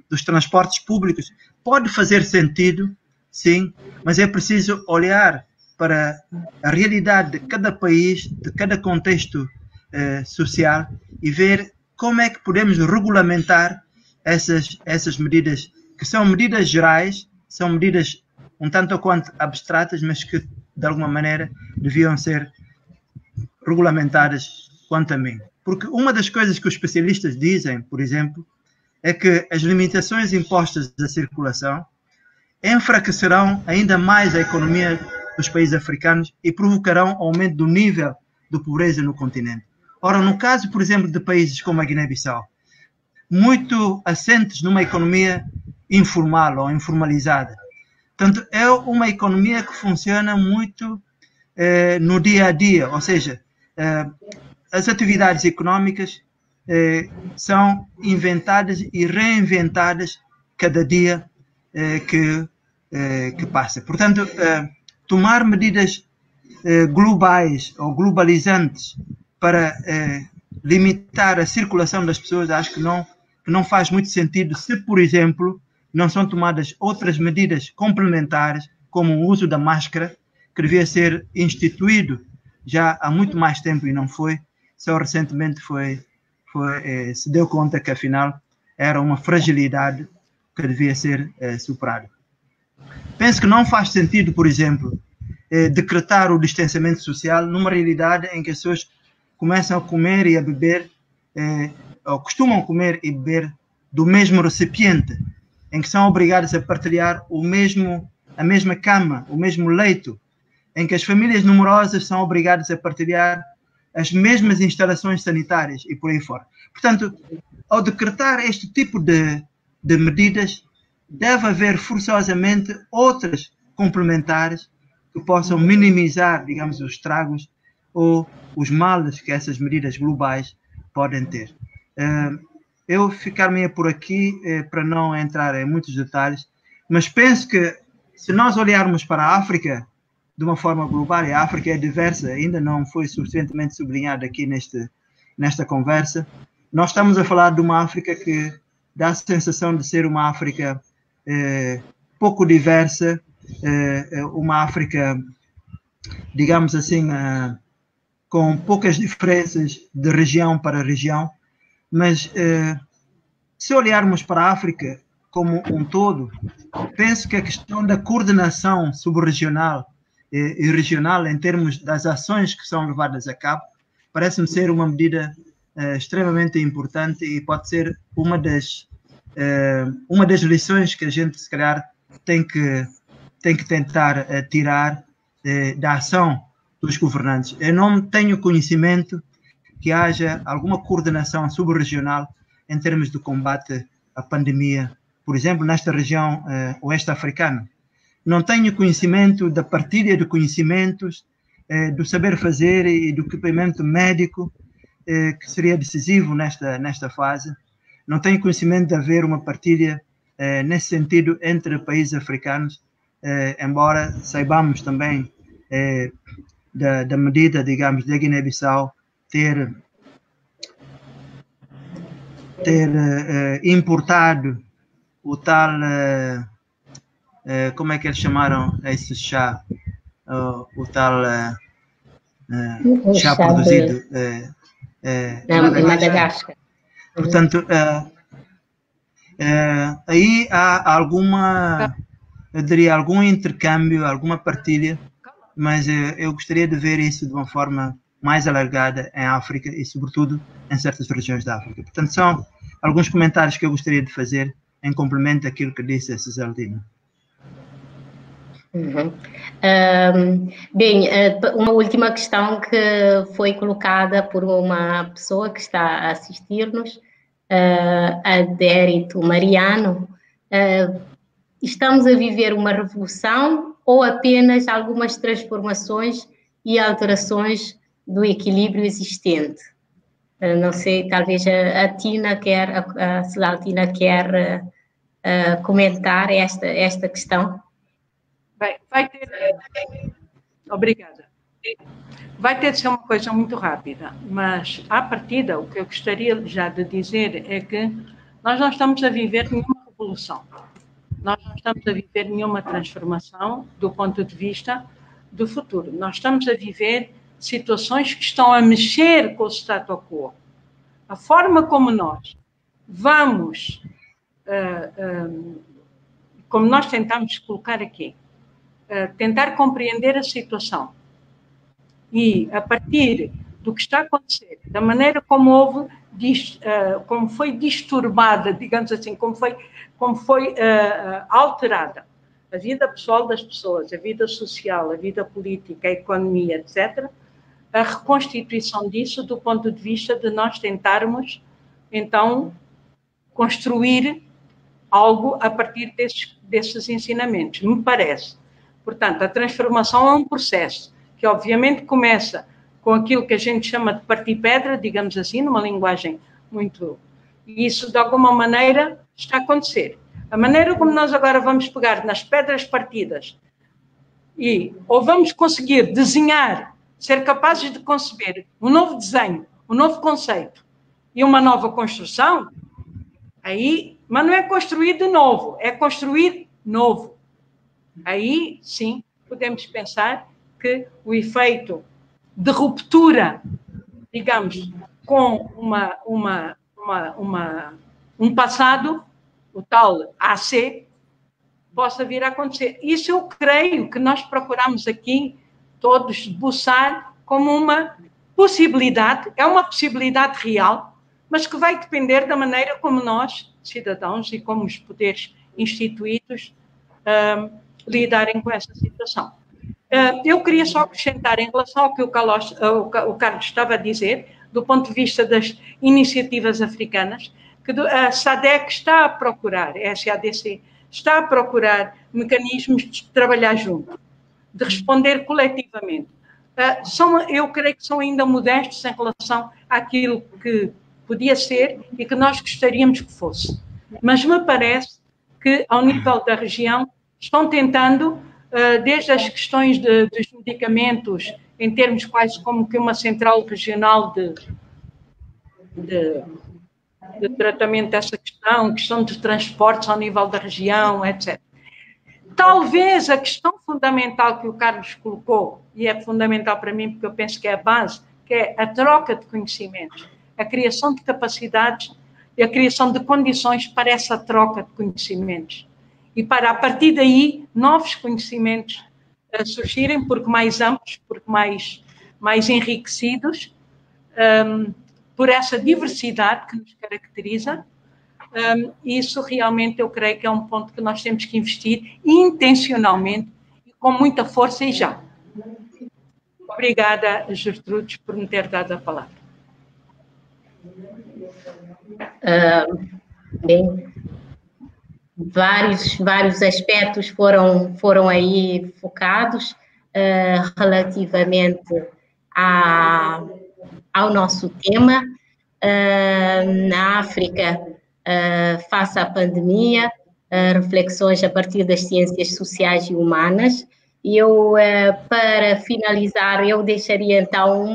dos transportes públicos pode fazer sentido, sim, mas é preciso olhar para a realidade de cada país, de cada contexto social e ver como é que podemos regulamentar essas medidas, que são medidas gerais, são medidas um tanto ou quanto abstratas, mas que de alguma maneira deviam ser regulamentadas quanto a mim. Porque uma das coisas que os especialistas dizem, por exemplo, é que as limitações impostas à circulação enfraquecerão ainda mais a economia dos países africanos e provocarão aumento do nível de pobreza no continente. Ora, no caso, por exemplo, de países como a Guiné-Bissau, muito assentes numa economia informal ou informalizada. Portanto, é uma economia que funciona muito no dia a dia, ou seja, as atividades económicas são inventadas e reinventadas cada dia que passa. Portanto, tomar medidas globais ou globalizantes para limitar a circulação das pessoas, acho que não faz muito sentido se, por exemplo, não são tomadas outras medidas complementares, como o uso da máscara, que devia ser instituído já há muito mais tempo e não foi, só recentemente se deu conta que, afinal, era uma fragilidade que devia ser superada. Penso que não faz sentido, por exemplo, decretar o distanciamento social numa realidade em que as pessoas começam a comer e a beber, ou costumam comer e beber do mesmo recipiente, em que são obrigadas a partilhar a mesma cama, o mesmo leito, em que as famílias numerosas são obrigadas a partilhar as mesmas instalações sanitárias e por aí fora. Portanto, ao decretar este tipo de medidas, deve haver forçosamente outras complementares que possam minimizar, digamos, os estragos ou os males que essas medidas globais podem ter. Eu ficar-me por aqui para não entrar em muitos detalhes, mas penso que se nós olharmos para a África de uma forma global, e a África é diversa, ainda não foi suficientemente sublinhado aqui nesta conversa, nós estamos a falar de uma África que dá a sensação de ser uma África pouco diversa, uma África, digamos assim, com poucas diferenças de região para região, mas se olharmos para a África como um todo, penso que a questão da coordenação subregional e regional em termos das ações que são levadas a cabo parece-me ser uma medida extremamente importante e pode ser uma das lições que a gente, se calhar, tem que tentar tirar da ação dos governantes. Eu não tenho conhecimento que haja alguma coordenação subregional em termos de combate à pandemia, por exemplo, nesta região oeste africana. Não tenho conhecimento da partilha de conhecimentos, do saber fazer e do equipamento médico, que seria decisivo nesta fase. Não tenho conhecimento de haver uma partilha nesse sentido entre países africanos, embora saibamos também da medida, digamos, da Guiné-Bissau ter importado o tal, como é que eles chamaram esse chá, o tal chá produzido em Madagascar. Portanto, Aí há eu diria, algum intercâmbio, alguma partilha, mas eu gostaria de ver isso de uma forma mais alargada em África e, sobretudo, em certas regiões da África. Portanto, são alguns comentários que eu gostaria de fazer em complemento àquilo que disse a Cesaldina. Bem, uma última questão que foi colocada por uma pessoa que está a assistir-nos, a Dérito Mariano. Estamos a viver uma revolução ou apenas algumas transformações e alterações do equilíbrio existente? Não sei, talvez a Tina a Cesaldina quer comentar esta questão. Vai ter... Obrigada. Vai ter de ser uma coisa muito rápida, mas, à partida, o que eu gostaria já de dizer é que nós não estamos a viver nenhuma revolução. Nós não estamos a viver nenhuma transformação do ponto de vista do futuro. Nós estamos a viver situações que estão a mexer com o status quo. A forma como nós vamos, como nós tentamos colocar aqui, tentar compreender a situação e, a partir do que está a acontecer, da maneira como como foi disturbada, digamos assim, como foi alterada a vida pessoal das pessoas, a vida social, a vida política, a economia, etc., a reconstituição disso do ponto de vista de nós tentarmos, então, construir algo a partir desses ensinamentos, me parece. Portanto, a transformação é um processo que, obviamente, começa com aquilo que a gente chama de partir-pedra, digamos assim, numa linguagem muito... E isso, de alguma maneira, está a acontecer. A maneira como nós agora vamos pegar nas pedras partidas ou vamos conseguir desenhar, ser capazes de conceber um novo desenho, um novo conceito e uma nova construção, aí, mas não é construir de novo, é construir novo. Aí, sim, podemos pensar que o efeito de ruptura, digamos, com um passado, o tal AC, possa vir a acontecer. Isso eu creio que nós procuramos aqui todos esboçar como uma possibilidade, é uma possibilidade real, mas que vai depender da maneira como nós, cidadãos e como os poderes instituídos, lidarem com essa situação. Eu queria só acrescentar em relação ao que o Carlos estava a dizer, do ponto de vista das iniciativas africanas, que a SADC está a procurar, a SADC, está a procurar mecanismos de trabalhar junto, de responder coletivamente. Eu creio que são ainda modestos em relação àquilo que podia ser e que nós gostaríamos que fosse. Mas me parece que, ao nível da região, estão tentando, desde as questões dos medicamentos, em termos quase como que uma central regional de tratamento dessa questão de transportes ao nível da região, etc. Talvez a questão fundamental que o Carlos colocou, e é fundamental para mim porque eu penso que é a base, que é a troca de conhecimentos, a criação de capacidades e a criação de condições para essa troca de conhecimentos. E para, a partir daí, novos conhecimentos surgirem, porque mais amplos, porque mais enriquecidos, por essa diversidade que nos caracteriza. Isso realmente eu creio que é um ponto que nós temos que investir intencionalmente e com muita força e já. Obrigada, Gertrudes, por me ter dado a palavra. Bem, vários aspectos foram aí focados relativamente ao nosso tema. Na África, face à pandemia, reflexões a partir das ciências sociais e humanas. E eu, para finalizar, eu deixaria então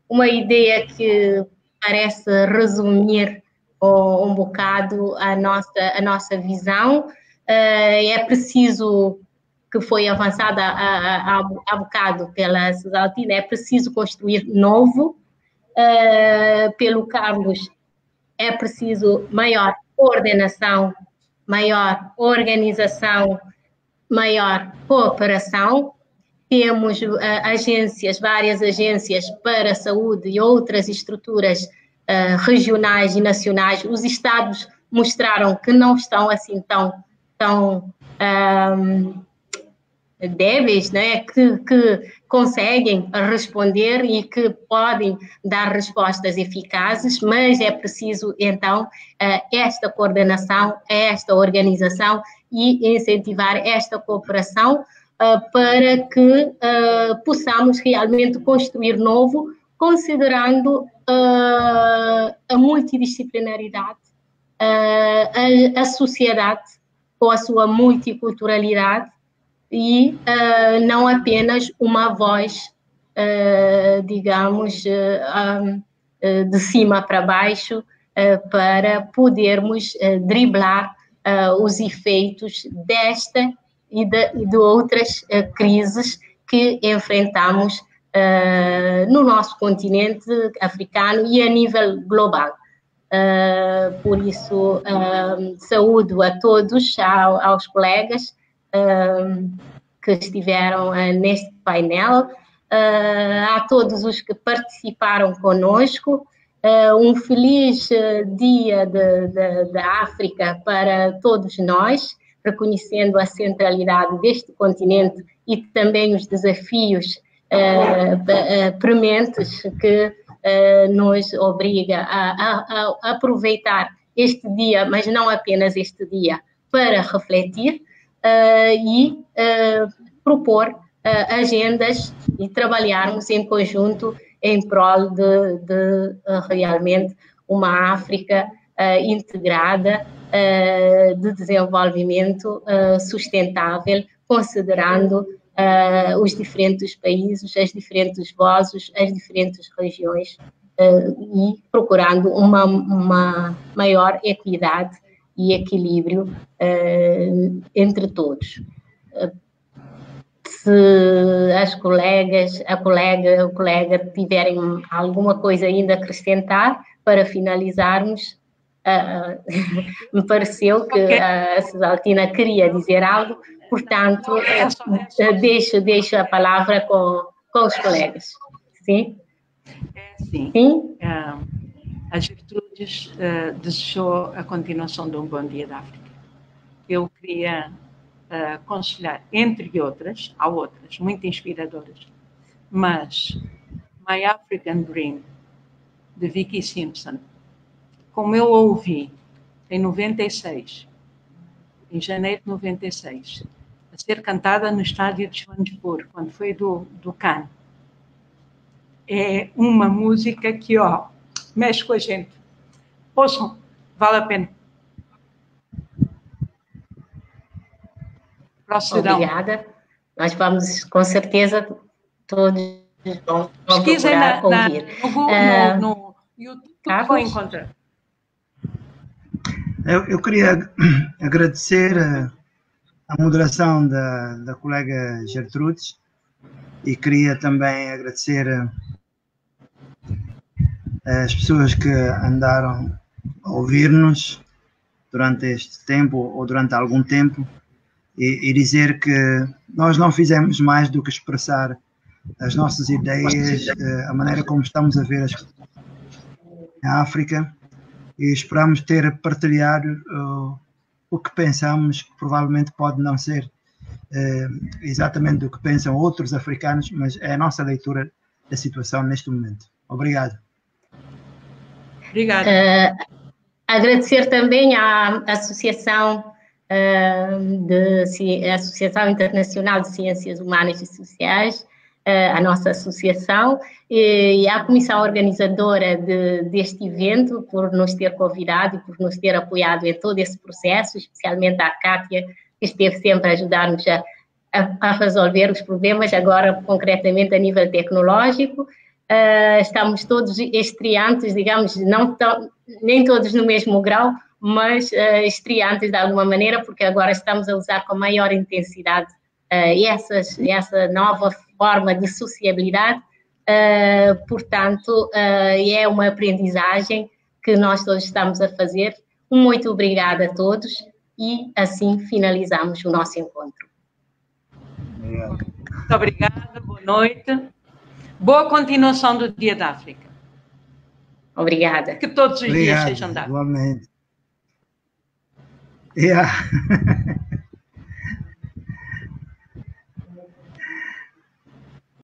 uma ideia que parece resumir um bocado a nossa visão. É preciso, que foi avançada há bocado pela Cesaldina, é preciso construir novo. Pelo Carlos, é preciso maior coordenação, maior organização, maior cooperação. Temos agências, várias agências para a saúde e outras estruturas regionais e nacionais. Os Estados mostraram que não estão assim tão débeis, né? que conseguem responder e que podem dar respostas eficazes, mas é preciso, então, esta coordenação, esta organização e incentivar esta cooperação para que possamos realmente construir novo, considerando a multidisciplinaridade, a sociedade com a sua multiculturalidade e não apenas uma voz, digamos, de cima para baixo, para podermos driblar os efeitos desta e de outras crises que enfrentamos no nosso continente africano e a nível global. Por isso, saúdo a todos, aos colegas que estiveram neste painel, a todos os que participaram conosco. Um feliz dia da África para todos nós, reconhecendo a centralidade deste continente e também os desafios prementes que nos obriga a aproveitar este dia, mas não apenas este dia, para refletir e propor agendas e trabalharmos em conjunto em prol de realmente uma África integrada, de desenvolvimento sustentável, considerando os diferentes países, as diferentes vozes, as diferentes regiões e procurando uma maior equidade e equilíbrio entre todos. Se as colegas, o colega tiverem alguma coisa ainda a acrescentar para finalizarmos, me pareceu que a Cesaltina queria dizer algo, portanto, deixo a palavra com os colegas. Sim? Sim. Sim? A Gertrudes desejou a continuação de um Bom Dia da África. Eu queria aconselhar, entre outras, há outras muito inspiradoras, mas My African Dream, de Vicky Simpson, como eu ouvi em 96, em janeiro de 96, a ser cantada no estádio de Joanesburgo, quando foi do CAN. É uma música que, mexe com a gente. Ouçam, vale a pena. Obrigada. Nós vamos, com certeza, todos vão procurar ouvir. No YouTube, tudo vão encontrar. Eu queria agradecer a moderação da colega Gertrudes e queria também agradecer as pessoas que andaram a ouvir-nos durante este tempo ou durante algum tempo e dizer que nós não fizemos mais do que expressar as nossas ideias, a maneira como estamos a ver a África, e esperamos ter partilhado o que pensamos, que provavelmente pode não ser exatamente do que pensam outros africanos, mas é a nossa leitura da situação neste momento. Obrigado. Obrigada. Agradecer também à Associação Associação Internacional de Ciências Humanas e Sociais, a nossa associação, e à comissão organizadora deste evento por nos ter convidado e por nos ter apoiado em todo esse processo, especialmente à Kátia, que esteve sempre a ajudar-nos a resolver os problemas, agora concretamente a nível tecnológico. Estamos todos estreantes, digamos, nem todos no mesmo grau, mas estreantes de alguma maneira, porque agora estamos a usar com maior intensidade essa nova forma de sociabilidade. Portanto, é uma aprendizagem que nós todos estamos a fazer, Muito obrigada a todos e assim finalizamos o nosso encontro. Obrigado. Muito obrigada, boa noite. Boa continuação do Dia da África. Obrigada. Que todos os dias Obrigado, sejam dados. igualmente. Yeah.